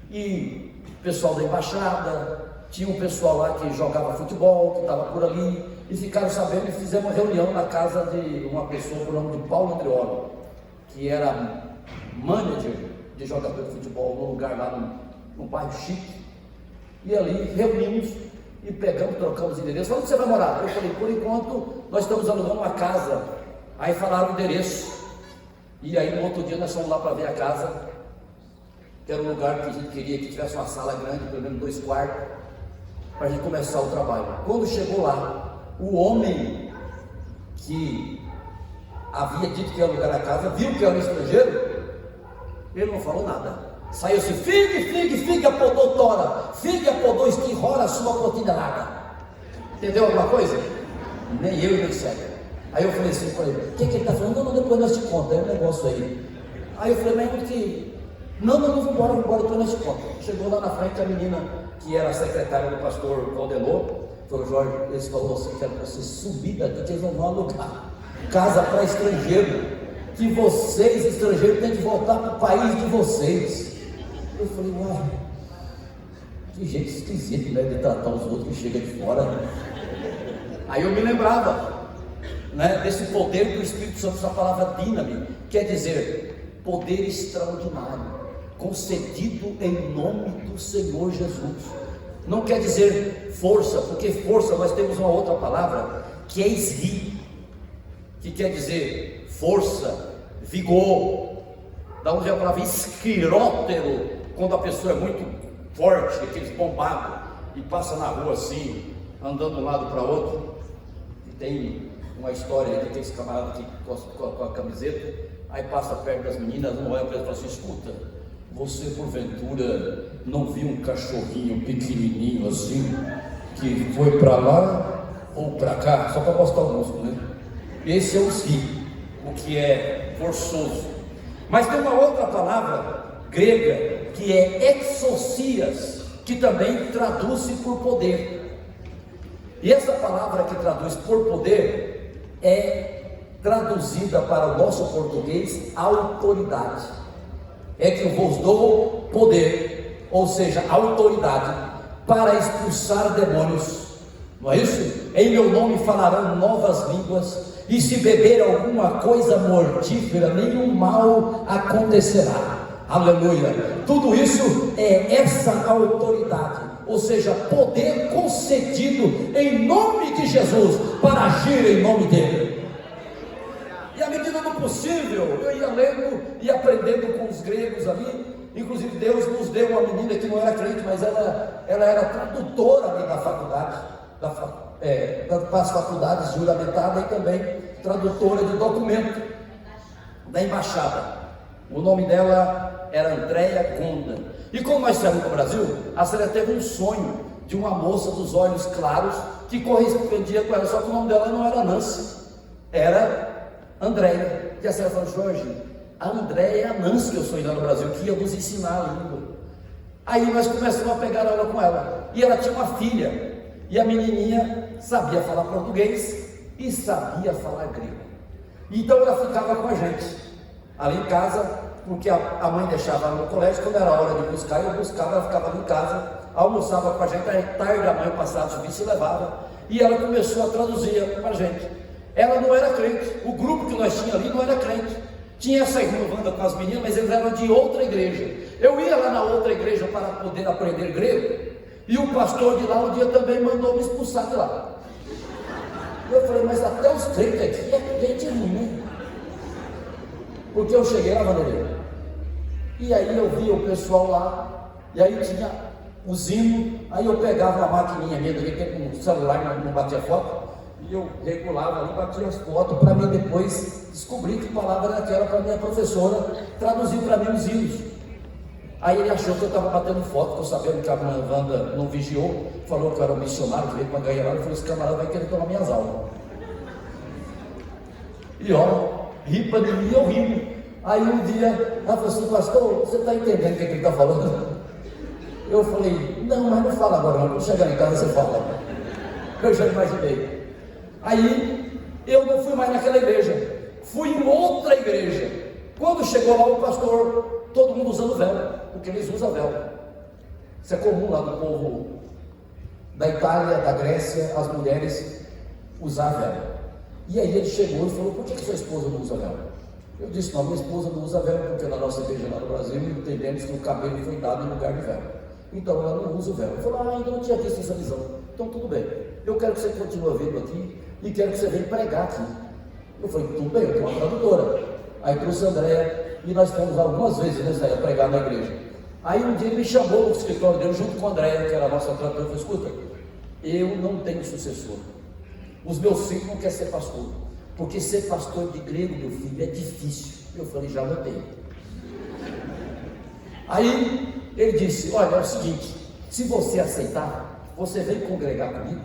e o pessoal da embaixada, tinha um pessoal lá que jogava futebol, que estava por ali, e ficaram sabendo, e fizemos uma reunião na casa de uma pessoa por nome de Paulo Andreoli, que era manager de jogador de futebol num lugar lá num bairro chique. E ali reunimos e pegamos, trocamos endereço. Onde você vai morar? Eu falei: por enquanto nós estamos alugando uma casa. Aí falaram o endereço. E aí no outro dia nós fomos lá para ver a casa, que era um lugar que a gente queria que tivesse uma sala grande, pelo menos 2 quartos, para a gente começar o trabalho. Quando chegou lá, o homem que havia dito que ia alugar a casa, viu que era um estrangeiro, ele não falou nada. Saiu assim: figue, apodou tora, figue, apodou esquirrora, sua cotinelada. Entendeu alguma coisa? Nem eu nem sério. Aí eu falei assim para ele: o que ele está falando? Não, depois nós te contamos, é um negócio aí. Aí eu falei: mas que... Não, vamos embora, depois nós te contamos. Chegou lá na frente a menina, que era a secretária do pastor Valdemar, falou: Jorge, eles falaram assim, quero você subir daqui, que eles não vão alugar casa para estrangeiro, que vocês, estrangeiros, têm que voltar para o país de vocês. Eu falei: uai, que jeito esquisito, né, de tratar os outros que chegam de fora. Aí eu me lembrava, né, desse poder do Espírito Santo, essa palavra dínamo, quer dizer poder extraordinário, concedido em nome do Senhor Jesus. Não quer dizer força, porque força nós temos uma outra palavra, que é esri, que quer dizer força, vigor. Da onde é a palavra esquirótero, quando a pessoa é muito forte, aqueles bombados, e passa na rua assim, andando de um lado para outro. E tem uma história aí, aqueles camaradas que com a camiseta, aí passa perto das meninas, não olha para elas e fala assim: escuta, você porventura não viu um cachorrinho pequenininho assim, que foi para lá ou para cá, só para mostrar o músculo, né? Esse é o si, o que é forçoso. Mas tem uma outra palavra grega, que é exousias, que também traduz-se por poder. E essa palavra que traduz por poder é traduzida para o nosso português autoridade. É que eu vos dou poder, ou seja, autoridade, para expulsar demônios. Não é isso? Em meu nome falarão novas línguas, e se beber alguma coisa mortífera, nenhum mal acontecerá. Aleluia! Tudo isso é essa autoridade, ou seja, poder concedido em nome de Jesus, para agir em nome dele. E à medida do possível, eu ia lendo e aprendendo com os gregos ali, Inclusive Deus nos deu uma menina que não era crente, mas ela era tradutora ali da faculdade, para as faculdades juramentadas, e também tradutora de documento da embaixada. O nome dela era Andréia Gonda. E como nós estamos no Brasil, a Célia teve um sonho de uma moça dos olhos claros que correspondia com ela, só que o nome dela não era Nancy, era Andréia. E a Célia falou: Jorge, a Andréia é a Nancy que eu sou lá no Brasil, que ia nos ensinar a língua. Aí nós começamos a pegar aula com ela, e ela tinha uma filha, e a menininha sabia falar português e sabia falar grego. Então ela ficava com a gente ali em casa, porque a mãe deixava ela no colégio. Quando era hora de buscar, eu buscava, ela ficava ali em casa, almoçava com a gente, à tarde a mãe passava o serviço e levava, e ela começou a traduzir para a gente. Ela não era crente, o grupo que nós tínhamos ali não era crente, tinha essa irmã Wanda com as meninas, mas eles eram de outra igreja. Eu ia lá na outra igreja para poder aprender grego, e o pastor de lá um dia também mandou me expulsar de lá. Eu falei: mas até os crentes aqui é crente ruim, né? Porque eu cheguei lá, Vanderlei, e aí eu via o pessoal lá, e aí tinha os hinos, aí eu pegava uma maquininha minha, com o celular, não batia foto, e eu regulava ali, batia as fotos, para mim depois descobrir que palavra era aquela, para minha professora traduzir para mim os hinos. Aí ele achou que eu estava batendo foto, que eu sabendo que a Wanda não vigiou, falou que eu era um missionário que veio para ganhar lá. Eu falei: esse camarada vai querer tomar minhas aulas. E ó, ri para mim, eu rindo. Aí um dia ela falou assim: pastor, você está entendendo o que ele está falando? Eu falei: não, mas não fala agora não, quando chegar em casa você fala. Eu já imaginei. Aí eu não fui mais naquela igreja, fui em outra igreja. Quando chegou lá o pastor, todo mundo usando véu, porque eles usam véu. Isso é comum lá no povo da Itália, da Grécia, as mulheres usar véu. E aí ele chegou e falou: por que sua esposa não usa véu? Eu disse: não, minha esposa não usa véu, porque na nossa igreja lá no Brasil entendemos que o cabelo foi dado em lugar de véu, então ela não usa o véu. Ele falou: ainda não tinha visto essa visão. Então tudo bem, eu quero que você continue vindo aqui e quero que você venha pregar aqui. Eu falei: tudo bem, eu tenho uma tradutora. Aí trouxe a Andréia, e nós fomos algumas vezes nessa a pregar na igreja. Aí um dia ele me chamou no escritório dele, junto com a Andréia, que era a nossa tradutora. Eu falei: escuta, eu não tenho sucessor, os meus filhos não querem ser pastor, porque ser pastor de grego, meu filho, é difícil. Eu falei: já notei. Aí ele disse: olha, é o seguinte, se você aceitar, você vem congregar comigo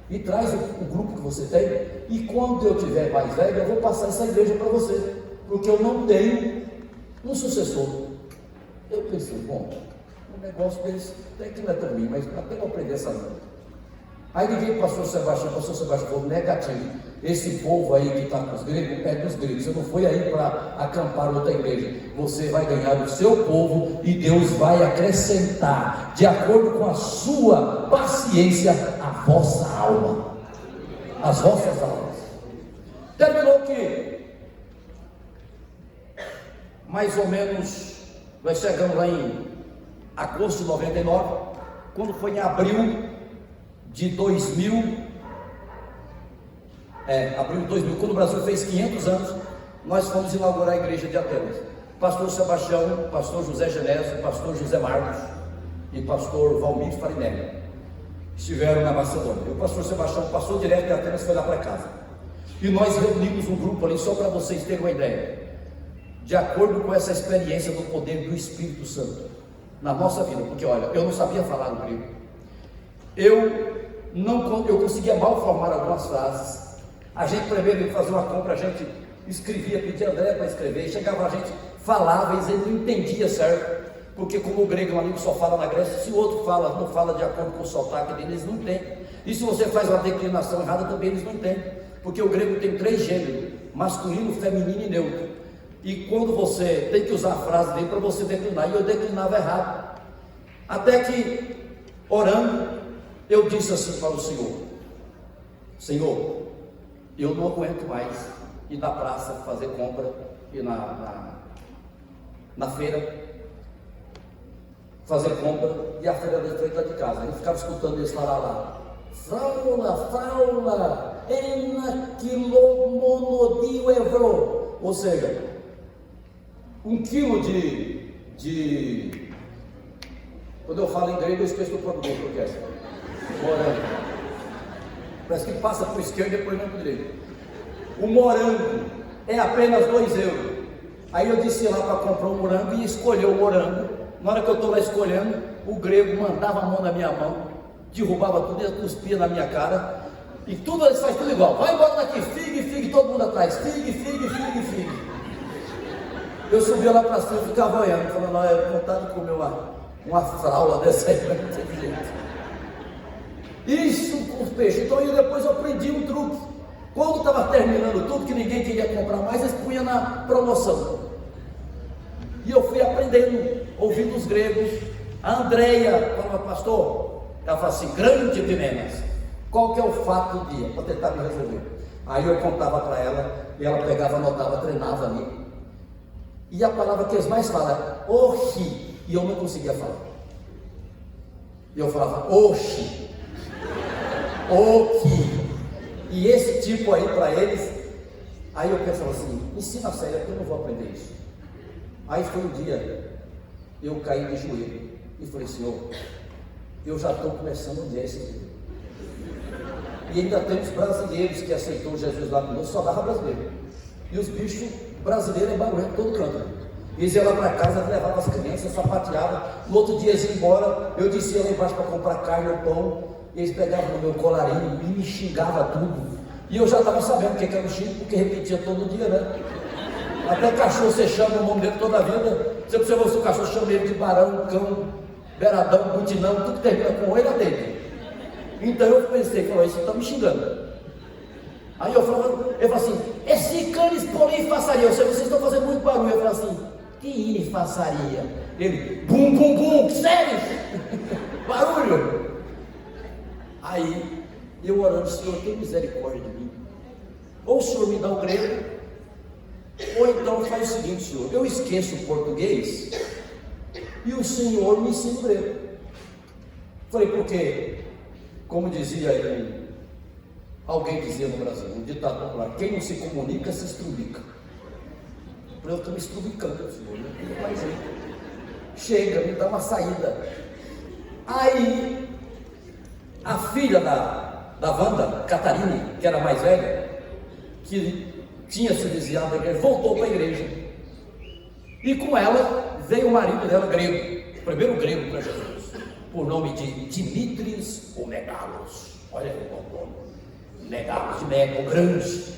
e traz o grupo que você tem, e quando eu tiver mais velho, eu vou passar essa igreja para você, porque eu não tenho um sucessor. Eu pensei: bom, o negócio desse até que não é tão ruim, mas até vou aprender essa língua. Aí liguei para o pastor Sebastião falou: negativo, esse povo aí que está com os gregos, é dos gregos, você não foi aí para acampar outra igreja, você vai ganhar o seu povo e Deus vai acrescentar, de acordo com a sua paciência, a vossa alma, as vossas almas. Terminou que, mais ou menos, nós chegamos lá em agosto de 99, quando foi em abril de 2000, quando o Brasil fez 500 anos, nós fomos inaugurar a igreja de Atenas. Pastor Sebastião, pastor José Genésio, pastor José Marcos e pastor Valmir Farinelli estiveram na Macedônia. E o pastor Sebastião passou direto de Atenas e foi lá para casa. E nós reunimos um grupo ali, só para vocês terem uma ideia, de acordo com essa experiência do poder do Espírito Santo na nossa vida. Porque olha, eu não sabia falar no grego, eu conseguia mal formar algumas frases. A gente primeiro ia fazer uma compra, a gente escrevia, pedia André para escrever, chegava a gente, falava, e ele não entendia certo, porque como o grego é um amigo só fala na Grécia, se o outro fala, não fala de acordo com o sotaque dele, eles não entendem. E se você faz uma declinação errada, também eles não entendem, porque o grego tem 3 gêneros, masculino, feminino e neutro, e quando você tem que usar a frase dele para você declinar, e eu declinava errado, até que, orando, eu disse assim para o Senhor: Senhor, eu não aguento mais ir na praça fazer compra, ir na feira fazer compra, e a feira da frente lá de casa. A gente ficava escutando eles falar lá: fraula, ena quilomonodio evro, ou seja, 1 quilo de Quando eu falo em grego, eu esqueço o português, porque é morango. Parece que passa para o esquerdo e depois não para o direito. O morango é apenas 2 euros. Aí eu disse lá para comprar um morango e escolheu o morango. Na hora que eu estou lá escolhendo, o grego mandava a mão na minha mão, derrubava tudo e cuspia na minha cara. E tudo eles fazem tudo igual. Vai embora daqui, figue, todo mundo atrás. Figue. Eu subia lá para cima e ficava olhando, falando, não, é vontade de comer uma fralda dessa aí, não tem jeito. Isso com os peixes. Então aí depois eu aprendi um truque. Quando estava terminando tudo, que ninguém queria comprar mais, eles punham na promoção. E eu fui aprendendo, ouvindo os gregos. A Andréia falava, pastor, ela falava assim, grande Epimenes, qual que é o fato do dia? Para tentar me resolver. Aí eu contava para ela, e ela pegava, anotava, treinava ali. E a palavra que eles mais falam é oxi, e eu não conseguia falar. E eu falava oxi, oqui. E esse tipo aí para eles, aí eu pensava assim, ensina sério, porque eu não vou aprender isso. Aí foi um dia, eu caí de joelho e falei, Senhor, eu já estou começando a odiar esse dia. E ainda temos brasileiros que aceitou Jesus lá conosco, só dava brasileiro. E os bichos brasileiros é barulhento em todo canto. Eles iam lá para casa, levavam as crianças, sapateavam. No outro dia eles iam embora, eu descia lá embaixo para comprar carne ou pão. Eles pegavam no meu colarinho e me xingavam tudo. E eu já estava sabendo o que era o xingo, porque repetia todo dia, né? Até cachorro você chama o nome dele toda a vida. Você observou se o cachorro chama ele de barão, cão, beiradão, butinão, tudo que termina com ele atende. Então eu pensei, falou, isso está me xingando. Aí eu falava assim, esse canis polifaçaria, vocês estão fazendo muito barulho. Eu falava assim, que inifaçaria? Ele, bum, sério? Barulho. Aí eu orando, Senhor, tem misericórdia de mim. Ou o Senhor me dá o grego, ou então faz o seguinte, Senhor, eu esqueço o português e o Senhor me ensina o grego. Falei, por quê? Como dizia aí, alguém dizia no Brasil, um ditado popular, quem não se comunica se estrubica. Eu estou me estrubicando, Senhor, não mais jeito. Chega, me dá uma saída. Aí a filha da Wanda, Catarina, que era mais velha, que tinha se desviado da igreja, voltou para a igreja. E com ela veio o marido dela grego, o primeiro grego para Jesus, por nome de Dimitris ou Megalos. Olha aí o nome. Megalos, de Mega, o grande.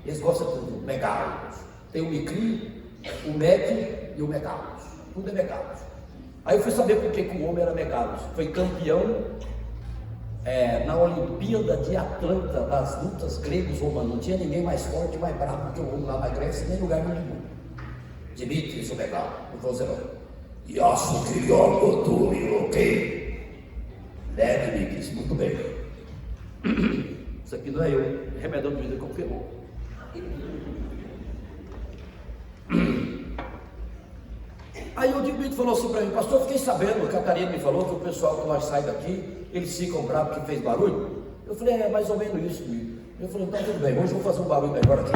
Eles gostam tudo, Megalos. Tem o Micri, o Meg e o Megalos. Tudo é Megalos. Aí eu fui saber por que o homem era Megalos. Foi campeão na Olimpíada de Atlanta, das lutas gregos romanos. Não tinha ninguém mais forte, mais bravo que o homem lá na Grécia, nem lugar nenhum. Dimitris, o Megalo, o vozeirão. Yasu que yogo ok. Né, Dimitris? Muito bem. Isso aqui não é eu, é Remedão de Vida confirmou. Aí o Dimitris falou assim para mim, pastor, fiquei sabendo, a Catarina me falou que o pessoal que nós sai daqui, eles ficam bravos porque fez barulho. Eu falei, é mais ou menos isso comigo. Eu falei, então tudo bem, hoje eu vou fazer um barulho melhor aqui.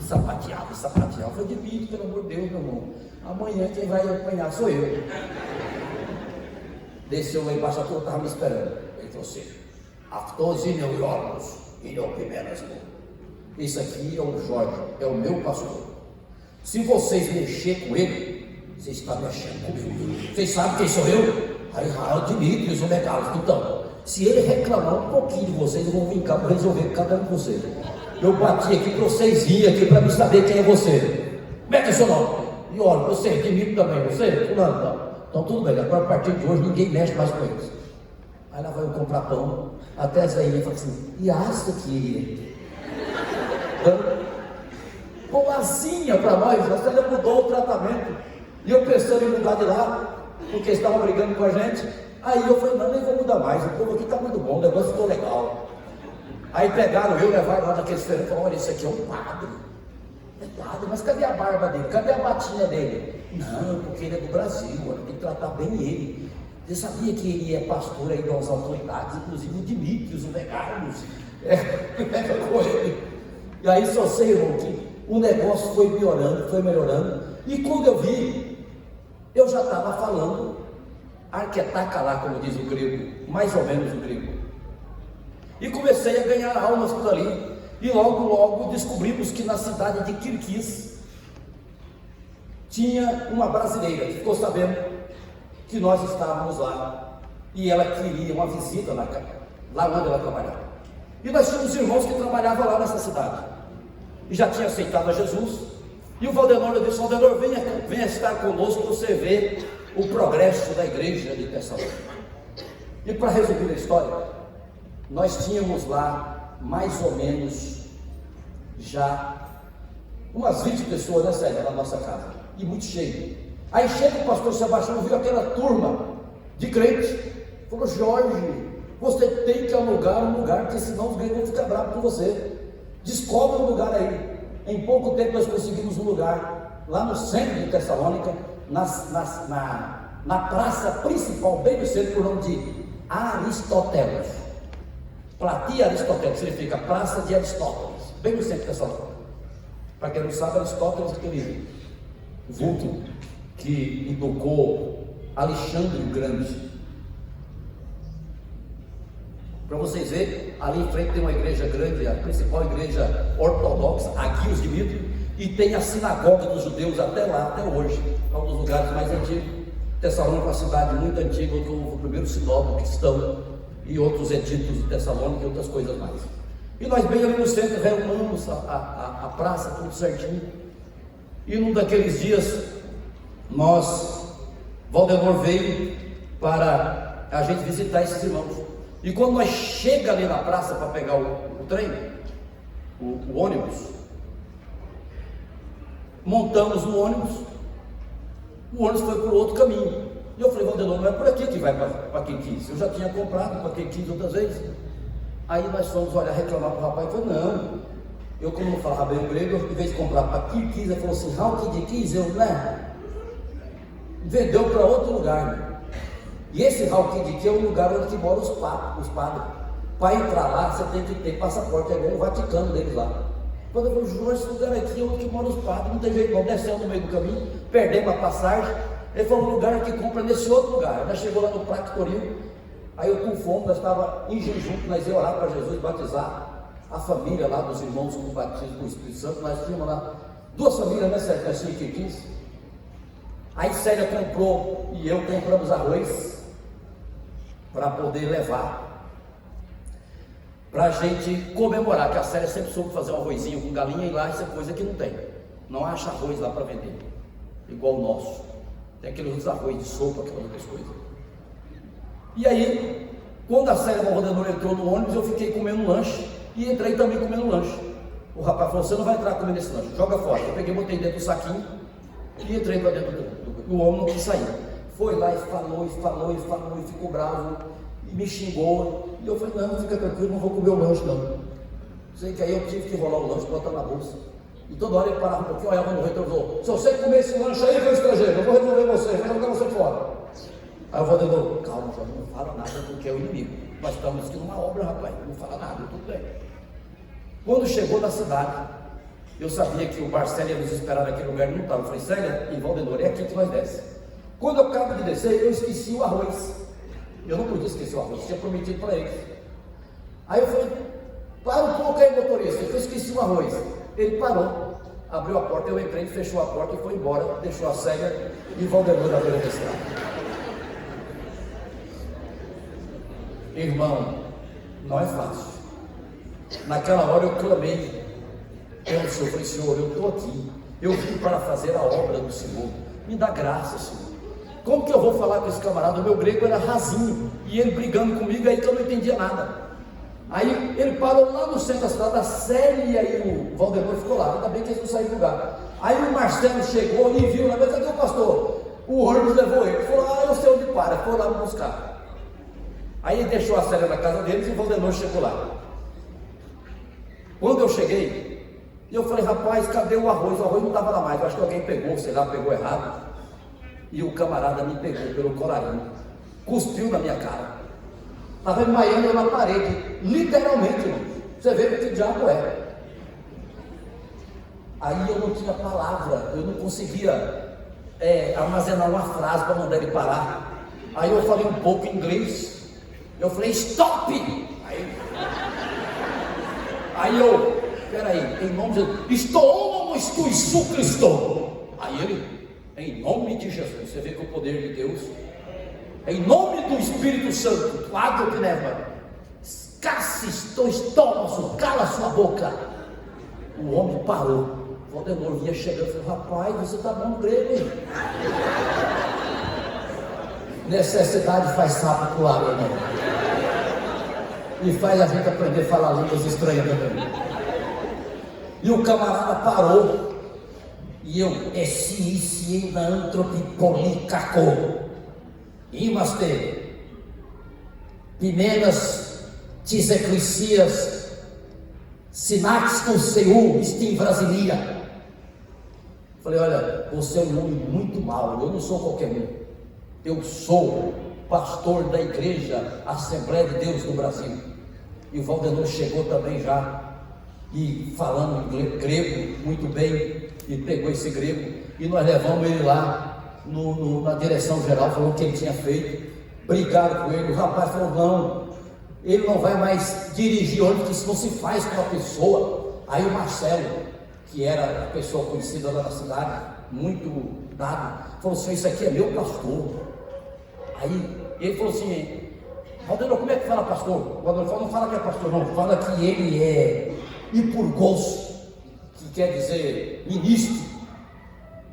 Sapateava. Eu falei, Dimitris, pelo amor de Deus, meu irmão, amanhã quem vai apanhar sou eu. Desceu lá embaixo, eu estava me esperando. Ele falou assim, Aftozinho Yorgos e não Pimenas. Esse aqui é o Jorge, é o meu pastor. Se vocês mexer com ele, vocês estão mexendo comigo. Vocês sabem quem sou eu? Aí, Dimitris, o Megalos. Então, se ele reclamar um pouquinho de vocês, eu vou vir cá para resolver cada um de vocês. Eu bati aqui para vocês virem aqui para me saber quem é você. Como é que é seu nome? E olha, você, Dimitris também, você? Fulano, não. Então tudo bem, agora a partir de hoje ninguém mexe mais com eles. Aí lá vai eu comprar pão. Até as velhinhas falam assim, e assa que boazinha para nós, você já mudou o tratamento. E eu pensando em mudar de lá, porque eles estavam brigando com a gente. Aí eu falei, não, nem vou mudar mais, o povo aqui está muito bom, o negócio ficou legal. Aí pegaram eu, levaram lá naqueles feiros e falaram, olha, isso aqui é um padre. É padre, mas cadê a barba dele? Cadê a batinha dele? Não, porque ele é do Brasil, tem que tratar bem ele. Você sabia que ele é pastor aí das autoridades, inclusive o Dimitris, o Megalos, pega com ele. E aí só sei, irmão, que o negócio foi melhorando. E quando eu vi, eu já estava falando arquetakalá, como diz o grego, mais ou menos o grego. E comecei a ganhar almas por ali. E logo descobrimos que na cidade de Quirquis tinha uma brasileira que ficou sabendo que nós estávamos lá. E ela queria uma visita lá onde ela trabalhava. E nós tínhamos irmãos que trabalhavam lá nessa cidade. E já tinha aceitado a Jesus. E o Valdenor disse: Valdenor, venha estar conosco para você ver o progresso da igreja de Tessalônica. E para resumir a história, nós tínhamos lá mais ou menos já umas 20 pessoas na nossa casa, e muito cheio. Aí chega o pastor Sebastião, viu aquela turma de crentes, falou: Jorge, você tem que alugar um lugar, porque senão os gregos vão ficar bravos com você. Descobre um lugar aí. Em pouco tempo nós conseguimos um lugar lá no centro de Tessalônica, na praça principal, bem no centro, por nome de Aristóteles. Platia Aristóteles, significa Praça de Aristóteles, bem no centro de Tessalônica. Para quem não sabe, Aristóteles é aquele vulto que educou Alexandre o Grande. Para vocês verem, ali em frente tem uma igreja grande, a principal igreja ortodoxa, Agios de Mito, e tem a sinagoga dos judeus até lá, até hoje, é um dos lugares mais antigos. Tessalônica é uma cidade muito antiga, o primeiro sinódono cristão, e outros editos de Tessalônica e outras coisas mais. E nós bem ali no centro reunimos a praça, tudo certinho. E num daqueles dias, Valdenor veio para a gente visitar esses irmãos. E quando nós chegamos ali na praça para pegar o trem, o ônibus, montamos no ônibus, o ônibus foi para o outro caminho. E eu falei: Valdenor, não é por aqui que vai para Quirquis. Eu já tinha comprado para Quirquis outras vezes. Aí nós fomos olhar, reclamar para o rapaz. Ele falou: não, eu como não falava bem o grego, em vez de comprar para Quirquis, ele falou assim: Halkidikis, eu, né? Vendeu para outro lugar, né? E esse Halkidiki é o lugar onde moram os padres. Para entrar lá, você tem que ter passaporte, é igual o Vaticano deles lá. Quando eu falei: João, esse lugar aqui é onde moram os padres, não tem jeito não, descendo no meio do caminho, perdemos a passagem. Ele falou: um lugar que compra nesse outro lugar. Nós chegou lá no Practoril, aí eu com fome, nós estávamos em jejum, nós íamos orar para Jesus batizar a família lá dos irmãos com o batismo com o Espírito Santo. Nós tínhamos lá 2 famílias, né, Célia, assim que quis. Aí Célia comprou e eu compramos arroz para poder levar, para a gente comemorar, que a Célia sempre soube fazer um arrozinho com galinha, e lá essa coisa que não tem, não acha arroz lá para vender, igual o nosso, tem aqueles arroz de sopa, aquelas outras coisas. E aí, quando a Célia Valdenor entrou no ônibus, eu fiquei comendo um lanche, e entrei também comendo um lanche. O rapaz falou: você não vai entrar comendo esse lanche, joga fora. Eu peguei, botei dentro do saquinho, e entrei para dentro do homem, não quis sair. Foi lá e falou, e ficou bravo, e me xingou. E eu falei: não, fica tranquilo, não vou comer o lanche não. Sei que aí eu tive que enrolar o lanche, botar na bolsa. E toda hora ele parava um pouquinho, olhava no retrovisor: se você comer esse lanche aí, meu estrangeiro, eu vou resolver você, vou jogar você fora. Aí eu vou dizer: calma, Jorge, não fala nada porque é o inimigo. Nós estamos aqui numa obra, rapaz, não fala nada, tudo bem. Quando chegou na cidade, eu sabia que o Barcelo ia nos esperar naquele lugar, não estava. Eu falei: Célia e Valdenor, é aqui que nós descemos. Quando eu acabo de descer, eu esqueci o arroz. Eu não podia esquecer o arroz, tinha prometido para eles. Aí eu falei: para um pouco aí, motorista, eu esqueci o arroz. Ele parou, abriu a porta, eu entrei, fechou a porta e foi embora, deixou a Célia e o Valdenor na beira da estrada. Irmão, não é fácil. Naquela hora eu clamei pelo Senhor, falei: Senhor, eu estou aqui, eu vim para fazer a obra do Senhor, me dá graça, Senhor. Como que eu vou falar com esse camarada? O meu grego era rasinho, e ele brigando comigo, aí que eu não entendia nada. Aí ele parou lá no centro da cidade, a Célia e o Valdenor ficou lá, ainda bem que eles não saíram do lugar. Aí o Marcelo chegou e viu, mas cadê o pastor? O ônibus levou ele, falou: eu sei onde para, foi lá me buscar. Aí ele deixou a Célia na casa deles e o Valdenor chegou lá. Quando eu cheguei, eu falei: rapaz, cadê o arroz? O arroz não estava lá mais, eu acho que alguém pegou, sei lá, pegou errado. E o camarada me pegou pelo colarinho, cuspiu na minha cara, estava emmaiando eu na parede, literalmente, irmão. Você vê o que diabo é. Aí eu não tinha palavra, eu não conseguia armazenar uma frase para mandar ele parar. Aí eu falei um pouco em inglês, eu falei stop! Aí eu, peraí, em nome de Jesus, estou ou não estou isso Cristo? Aí ele, em nome de Jesus, você vê que o poder de Deus, em nome do Espírito Santo, água que leva, escasses dois estômagos, cala sua boca. O homem parou. O Valdenor vinha chegando e falou: rapaz, você está bom grego, hein? Necessidade faz sapo pro ar, né? E faz a gente aprender a falar línguas estranhas também. E o camarada parou. E eu, esse na antropipolicaco. Imaste. Pimenas, tiseclicias, sinaxcos seu, estim brasilia. Falei: olha, você é um homem muito mau, eu não sou qualquer um. Eu sou pastor da igreja Assembleia de Deus do Brasil. E o Valdenor chegou também já, e falando inglês, grego, muito bem, e pegou esse grego, e nós levamos ele lá na direção geral, falou o que ele tinha feito, brigaram com ele. O rapaz falou: não, ele não vai mais dirigir ônibus, que isso não se faz com a pessoa. Aí o Marcelo, que era a pessoa conhecida lá na cidade, muito dado, falou assim: isso aqui é meu pastor. Aí ele falou assim: Valdenor, como é que fala pastor? O Valdenor falou: não fala que é pastor, não, fala que ele é ipurgos, que quer dizer ministro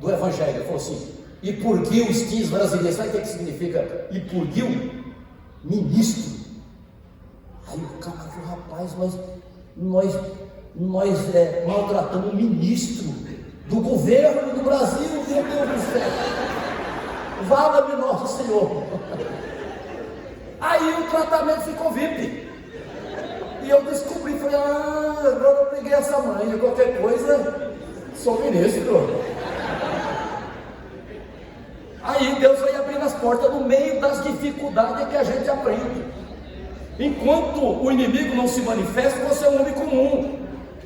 do evangelho. Ele falou assim: ipurgil stins brasileiros. Sabe o que significa ipurgil? Ministro. Aí o cara falou: rapaz, nós maltratamos o ministro do governo do Brasil, meu Deus do céu. Valha-me nosso Senhor. Aí o tratamento ficou VIP. E eu descobri, falei: agora eu peguei essa manha, qualquer coisa, sou ministro. Aí Deus vai abrindo as portas no meio das dificuldades que a gente aprende. Enquanto o inimigo não se manifesta, você é um homem comum,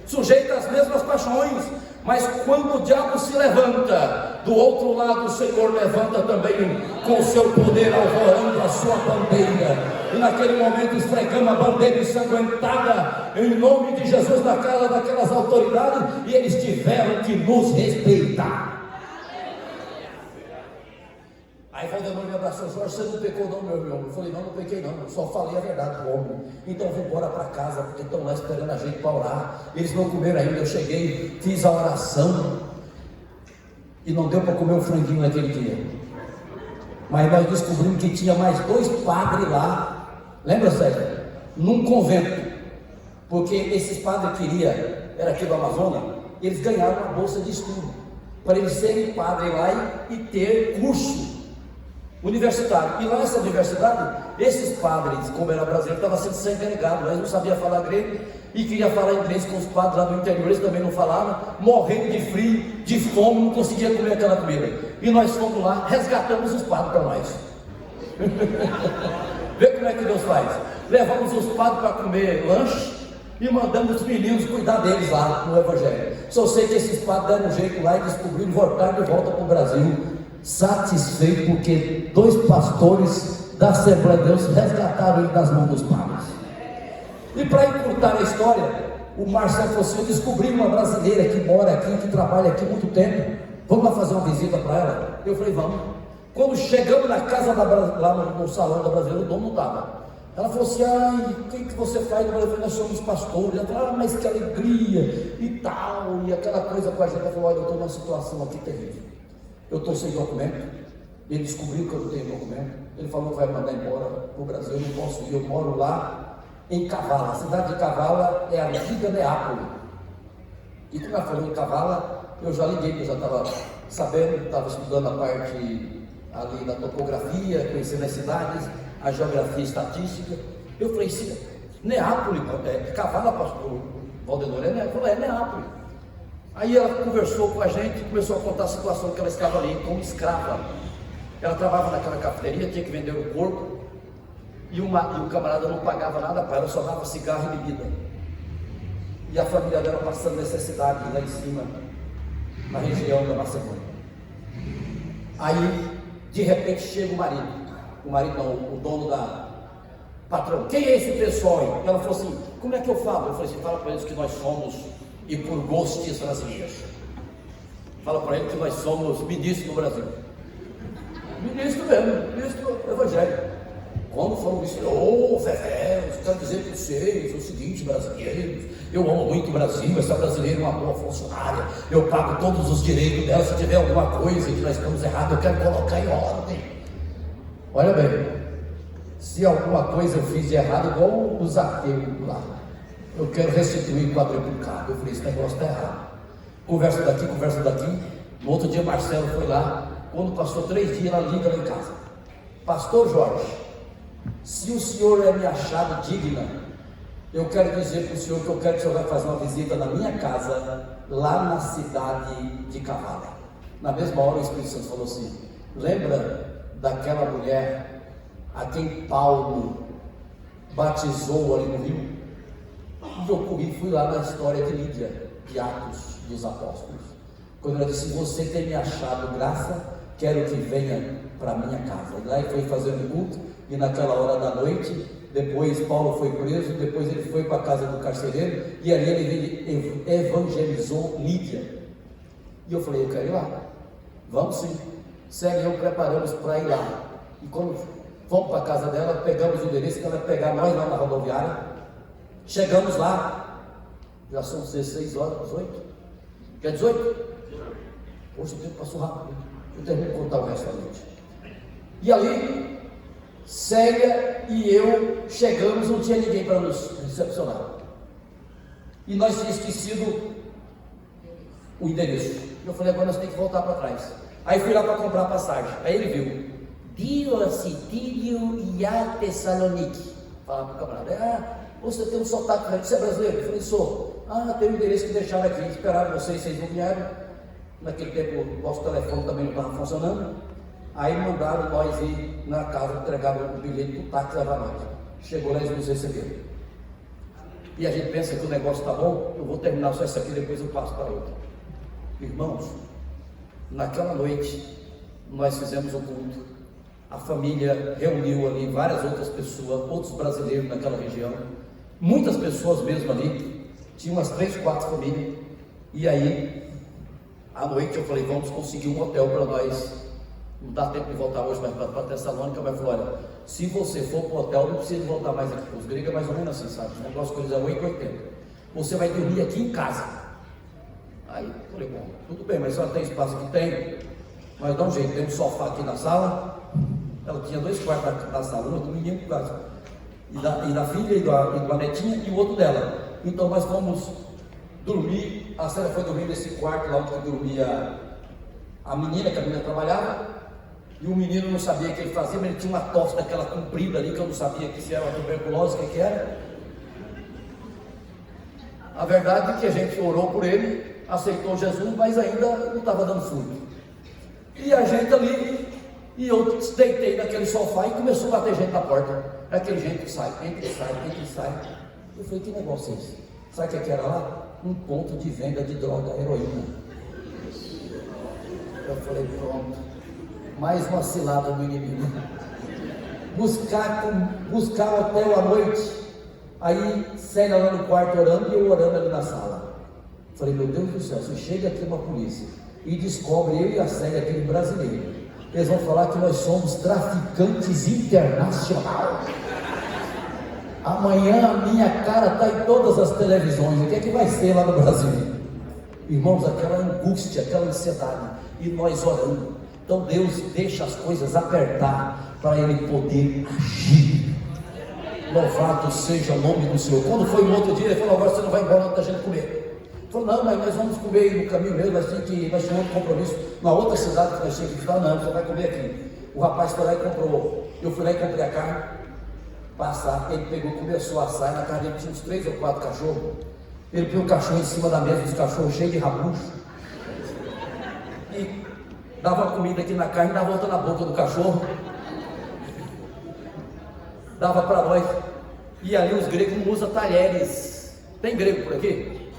sujeito às mesmas paixões. Mas quando o diabo se levanta, do outro lado o Senhor levanta também com o seu poder, alvorando a sua bandeira. E naquele momento esfregamos a bandeira ensanguentada em nome de Jesus na cara daquelas autoridades, e eles tiveram que nos respeitar. Aí Valdenor me abraçou: Jorge, você não pecou não, meu irmão? Eu falei: não pequei não, eu só falei a verdade pro homem. Então vou embora para casa, porque estão lá esperando a gente para orar. Eles não comeram ainda. Eu cheguei, fiz a oração, e não deu para comer o franguinho naquele dia. Mas nós descobrimos que tinha mais 2 padres lá, lembra, Sérgio? Num convento, porque esses padres queriam, era aqui do Amazonas, eles ganharam uma bolsa de estudo, para eles serem padres lá e ter curso universitário. E lá nessa universidade, esses padres, como era brasileiro, estavam sendo segregados, eles não sabiam falar grego e queriam falar inglês com os padres lá no interior, eles também não falavam, morrendo de frio, de fome, não conseguiam comer aquela comida. E nós fomos lá, resgatamos os padres para nós. Vê como é que Deus faz. Levamos os padres para comer lanche e mandamos os meninos cuidar deles lá no evangelho. Só sei que esses padres deram um jeito lá e descobriram voltar de volta para o Brasil, satisfeito porque 2 pastores da Assembleia de Deus resgataram ele das mãos dos padres. E para encurtar a história, o Marcelo falou assim: eu descobri uma brasileira que mora aqui, que trabalha aqui há muito tempo, vamos lá fazer uma visita para ela? Eu falei: vamos. Quando chegamos na casa lá no salão da brasileira, o dono não estava. Ela falou assim: ai, o que você faz? Eu falei: nós somos pastores. Ela falou: mas que alegria e tal, e aquela coisa com a gente. Ela falou: olha, eu estou numa situação aqui terrível, eu estou sem documento. Ele descobriu que eu não tenho documento. Ele falou que vai mandar embora para o Brasil. Eu não posso ir, eu moro lá em Cavala. A cidade de Cavala é a antiga Neápolis. E como ela falou em Cavala, eu já liguei, que eu já estava sabendo, estava estudando a parte ali da topografia, conhecendo as cidades, a geografia estatística. Eu falei: sim, Neápolis, Cavala, pastor Valdenor, é Neápolis. Aí ela conversou com a gente, começou a contar a situação que ela estava ali como escrava. Ela trabalhava naquela cafeteria, tinha que vender o porco, e o camarada não pagava nada para ela, só dava cigarro e bebida. E a família dela passando necessidade lá em cima, na região da Macedônia. Aí, de repente, chega o marido não, o dono da patrão, quem é esse pessoal aí? Ela falou assim, como é que eu falo? Eu falei assim, fala para eles que nós somos, e por gostos brasileiros. Fala para eles que nós somos ministros do Brasil. Ministro mesmo, ministro evangélico. Quando falou isso, velho, quero dizer para vocês o seguinte, brasileiros, eu amo muito o Brasil, essa brasileira é uma boa funcionária, eu pago todos os direitos dela, se tiver alguma coisa que nós estamos errados, eu quero colocar em ordem. Olha bem, se alguma coisa eu fiz de errado, igual o Zaqueu lá, eu quero restituir quadruplicado. Eu falei, esse negócio está errado. Conversa daqui. No outro dia, Marcelo foi lá. Quando passou 3 dias, ela liga lá em casa: Pastor Jorge, se o senhor é me achado digna, eu quero dizer para o senhor que eu quero que o senhor vai fazer uma visita na minha casa, lá na cidade de Cavalha. Na mesma hora, o Espírito Santo falou assim: lembra daquela mulher a quem Paulo batizou ali no rio? E eu fui lá na história de Lídia, de Atos dos Apóstolos, quando ela disse: você tem me achado graça, quero que venha para minha casa. E lá ele foi fazer um culto, e naquela hora da noite, depois Paulo foi preso, depois ele foi para a casa do carcereiro, e ali ele evangelizou Lídia. E eu falei: eu quero ir lá. Vamos sim. Sério, eu preparamos para ir lá. E quando fomos para a casa dela, pegamos o endereço que ela ia pegar nós lá na rodoviária. Chegamos lá, já são 16 horas, 18. Quer 18? Poxa, o tempo passou rápido. Eu termino de contar o resto da noite. E ali, Célia e eu chegamos, não tinha ninguém para nos recepcionar. E nós tínhamos esquecido o endereço. Eu falei: agora nós temos que voltar para trás. Aí fui lá para comprar a passagem. Aí ele viu: Dio Sitílio e a Tessalonique. Fala para o camarada: você tem um sotaque, você é brasileiro? Eu falei: sou. Tem um endereço que deixaram aqui, esperaram vocês não vieram. Naquele tempo o nosso telefone também não estava funcionando. Aí mandaram nós ir na casa, entregaram o bilhete do táxi levar nós. Chegou lá e eles nos receberam. E a gente pensa que o negócio está bom, eu vou terminar só essa aqui, depois eu passo para outra. Irmãos, naquela noite nós fizemos o culto. A família reuniu ali várias outras pessoas, outros brasileiros naquela região, muitas pessoas mesmo ali, tinha umas 3, 4 famílias. E aí, à noite eu falei: vamos conseguir um hotel para nós, não dá tempo de voltar hoje mais para Tessalônica. Mas falou: olha, se você for para o hotel, não precisa voltar mais aqui. Os gregos é mais ou menos assim, sabe? O negócio que eles é 8,80. Você vai dormir aqui em casa. Aí eu falei: bom, tudo bem, mas só tem espaço que tem, mas dá um jeito, tem um sofá aqui na sala. Ela tinha 2 quartos na sala, um do menino e da filha e da netinha, e o outro dela. Então nós fomos dormir. A Célia foi dormir nesse quarto lá onde dormia a menina, que a menina trabalhava, e o menino não sabia o que ele fazia, mas ele tinha uma tosse daquela comprida ali, que eu não sabia que se era uma tuberculose, o que era. A verdade é que a gente orou por ele, aceitou Jesus, mas ainda não estava dando fruto. E a gente ali, e eu deitei naquele sofá e começou a bater gente na porta. Aquele gente que sai, entra e sai. Eu falei: que negócio é esse? Sabe o que era lá? Um ponto de venda de droga, heroína. Eu falei: pronto, mais uma cilada do inimigo. Buscar hotel à noite. Aí Célia lá no quarto orando e eu orando ali na sala. Falei: meu Deus do céu, se chega aqui uma polícia e descobre eu e a Célia, aquele brasileiro, eles vão falar que nós somos traficantes internacionais. Amanhã a minha cara está em todas as televisões. O que é que vai ser lá no Brasil? Irmãos, aquela angústia, aquela ansiedade, e nós orando. Então Deus deixa as coisas apertar para Ele poder agir. Louvado seja o nome do Senhor. Quando foi no outro dia, ele falou: agora você não vai embora, não está gente comer. Ele falou: não, mas nós vamos comer no caminho mesmo, nós tínhamos outro compromisso na outra cidade que nós tínhamos que ficar. Não, você vai comer aqui. O rapaz foi lá e comprou. Eu fui lá e comprei a carne. Passar, ele pegou, começou a assar, na casa dele tinha uns 3 ou 4 cachorros. Ele pôs o cachorro em cima da mesa, os cachorros cheios de rabucho, e dava comida aqui na carne, dava outra na boca do cachorro, dava para nós. E ali os gregos não usam talheres. Tem grego por aqui?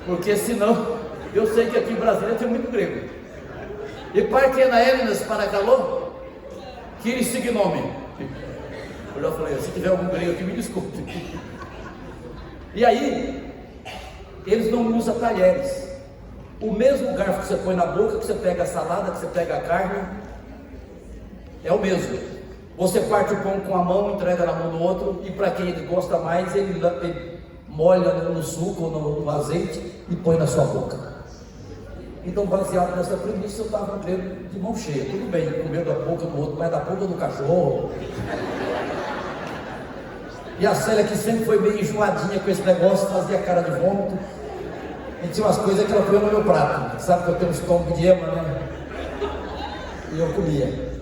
porque senão, eu sei que aqui em Brasília tem muito grego. E Parquena Elinas Paracalô, Kiri Signome. Eu já falei, se tiver algum grego aqui, me desculpe. E aí, eles não usam talheres. O mesmo garfo que você põe na boca, que você pega a salada, que você pega a carne, é o mesmo. Você parte o pão com a mão, entrega na mão do outro, e para quem ele gosta mais, ele molha no suco ou no azeite e põe na sua boca. Então, baseado nessa premissa, eu estava de mão cheia. Tudo bem, comer da boca do outro, mas da boca do cachorro. E a Célia, que sempre foi meio enjoadinha com esse negócio, fazia cara de vômito. E tinha umas coisas que ela põe no meu prato. Sabe que eu tenho um estômago de ema, né? E eu comia.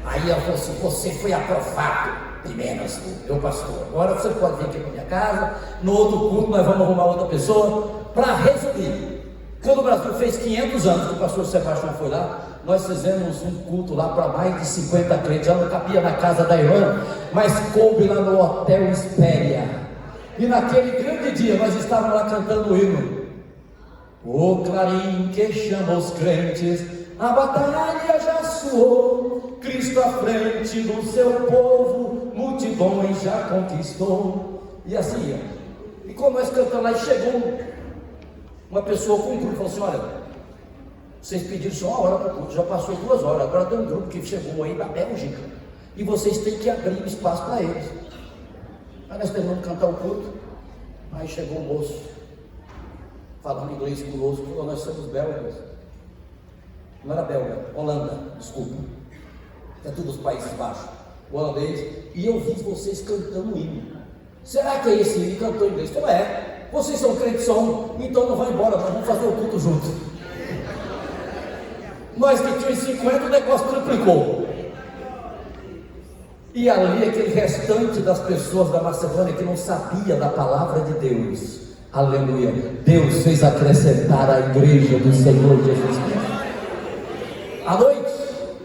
Aí ela falou assim: você foi aprovado, Pimenas, meu pastor. Agora você pode vir aqui para minha casa. No outro culto nós vamos arrumar outra pessoa. Para resumir, quando o Brasil fez 500 anos que o pastor Sebastião foi lá, nós fizemos um culto lá para mais de 50 crentes. Já não cabia na casa da irmã, mas coube lá no Hotel Espéria. E naquele grande dia nós estávamos lá cantando o hino. O clarim que chama os crentes, a batalha já soou, Cristo à frente do seu povo, multidões já conquistou. E assim ia. E quando nós cantamos lá, chegou uma pessoa com um grupo, falou assim: olha, vocês pediram só uma hora para o culto, já passou 2 horas, agora tem um grupo que chegou aí da Bélgica, e vocês têm que abrir espaço para eles. Aí nós terminamos de cantar o culto, aí chegou o moço, falando inglês conosco, falou: nós somos belgas. Não era belga, Holanda, desculpa. É tudo os Países Baixos, o holandês. E eu vi vocês cantando hino. Será que é esse hino? Cantou em inglês? Falei: é, vocês são crentes, são, então não vai embora, nós vamos fazer o culto junto. Nós que tínhamos 50, o negócio triplicou. E ali aquele restante das pessoas da Macedônia que não sabia da palavra de Deus, aleluia, Deus fez acrescentar a igreja do Senhor Jesus Cristo. À noite,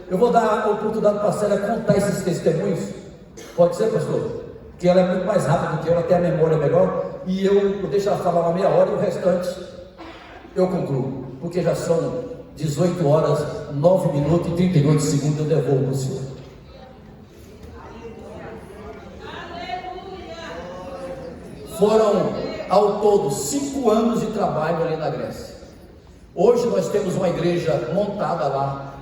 eu vou dar a oportunidade para a Célia contar esses testemunhos. Pode ser, pastor? Porque ela é muito mais rápida do que eu, ela tem a memória melhor. E eu deixo ela falar uma meia hora e o restante eu concluo. Porque já são 18 horas, 9 minutos e 38 segundos. Eu devolvo para o senhor. Foram ao todo 5 anos de trabalho ali na Grécia. Hoje nós temos uma igreja montada lá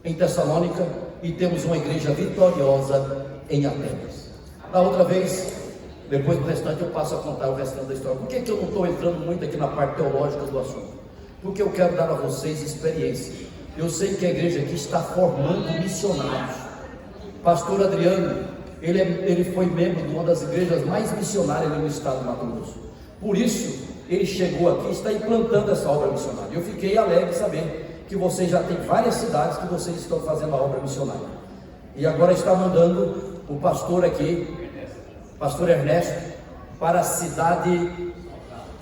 em Tessalônica e temos uma igreja vitoriosa em Atenas. Na outra vez, depois do restante eu passo a contar o restante da história. Por que eu não estou entrando muito aqui na parte teológica do assunto? Porque eu quero dar a vocês experiência. Eu sei que a igreja aqui está formando missionários. Pastor Adriano, ele foi membro de uma das igrejas mais missionárias no estado do Mato Grosso. Por isso, ele chegou aqui e está implantando essa obra missionária. Eu fiquei alegre sabendo que vocês já têm várias cidades que vocês estão fazendo a obra missionária. E agora está mandando o pastor aqui, pastor Ernesto, para a cidade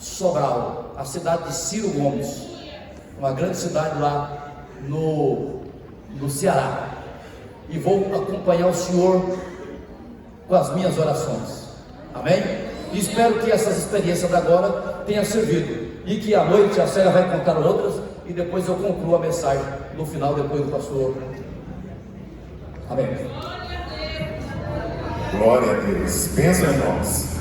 Sobral, a cidade de Ciro Gomes, uma grande cidade lá no Ceará. E vou acompanhar o senhor com as minhas orações. Amém? E espero que essas experiências de agora tenham servido. E que à noite a Célia vai contar outras. E depois eu concluo a mensagem no final, depois do pastor. Amém. Glória a Deus. Pensa em nós.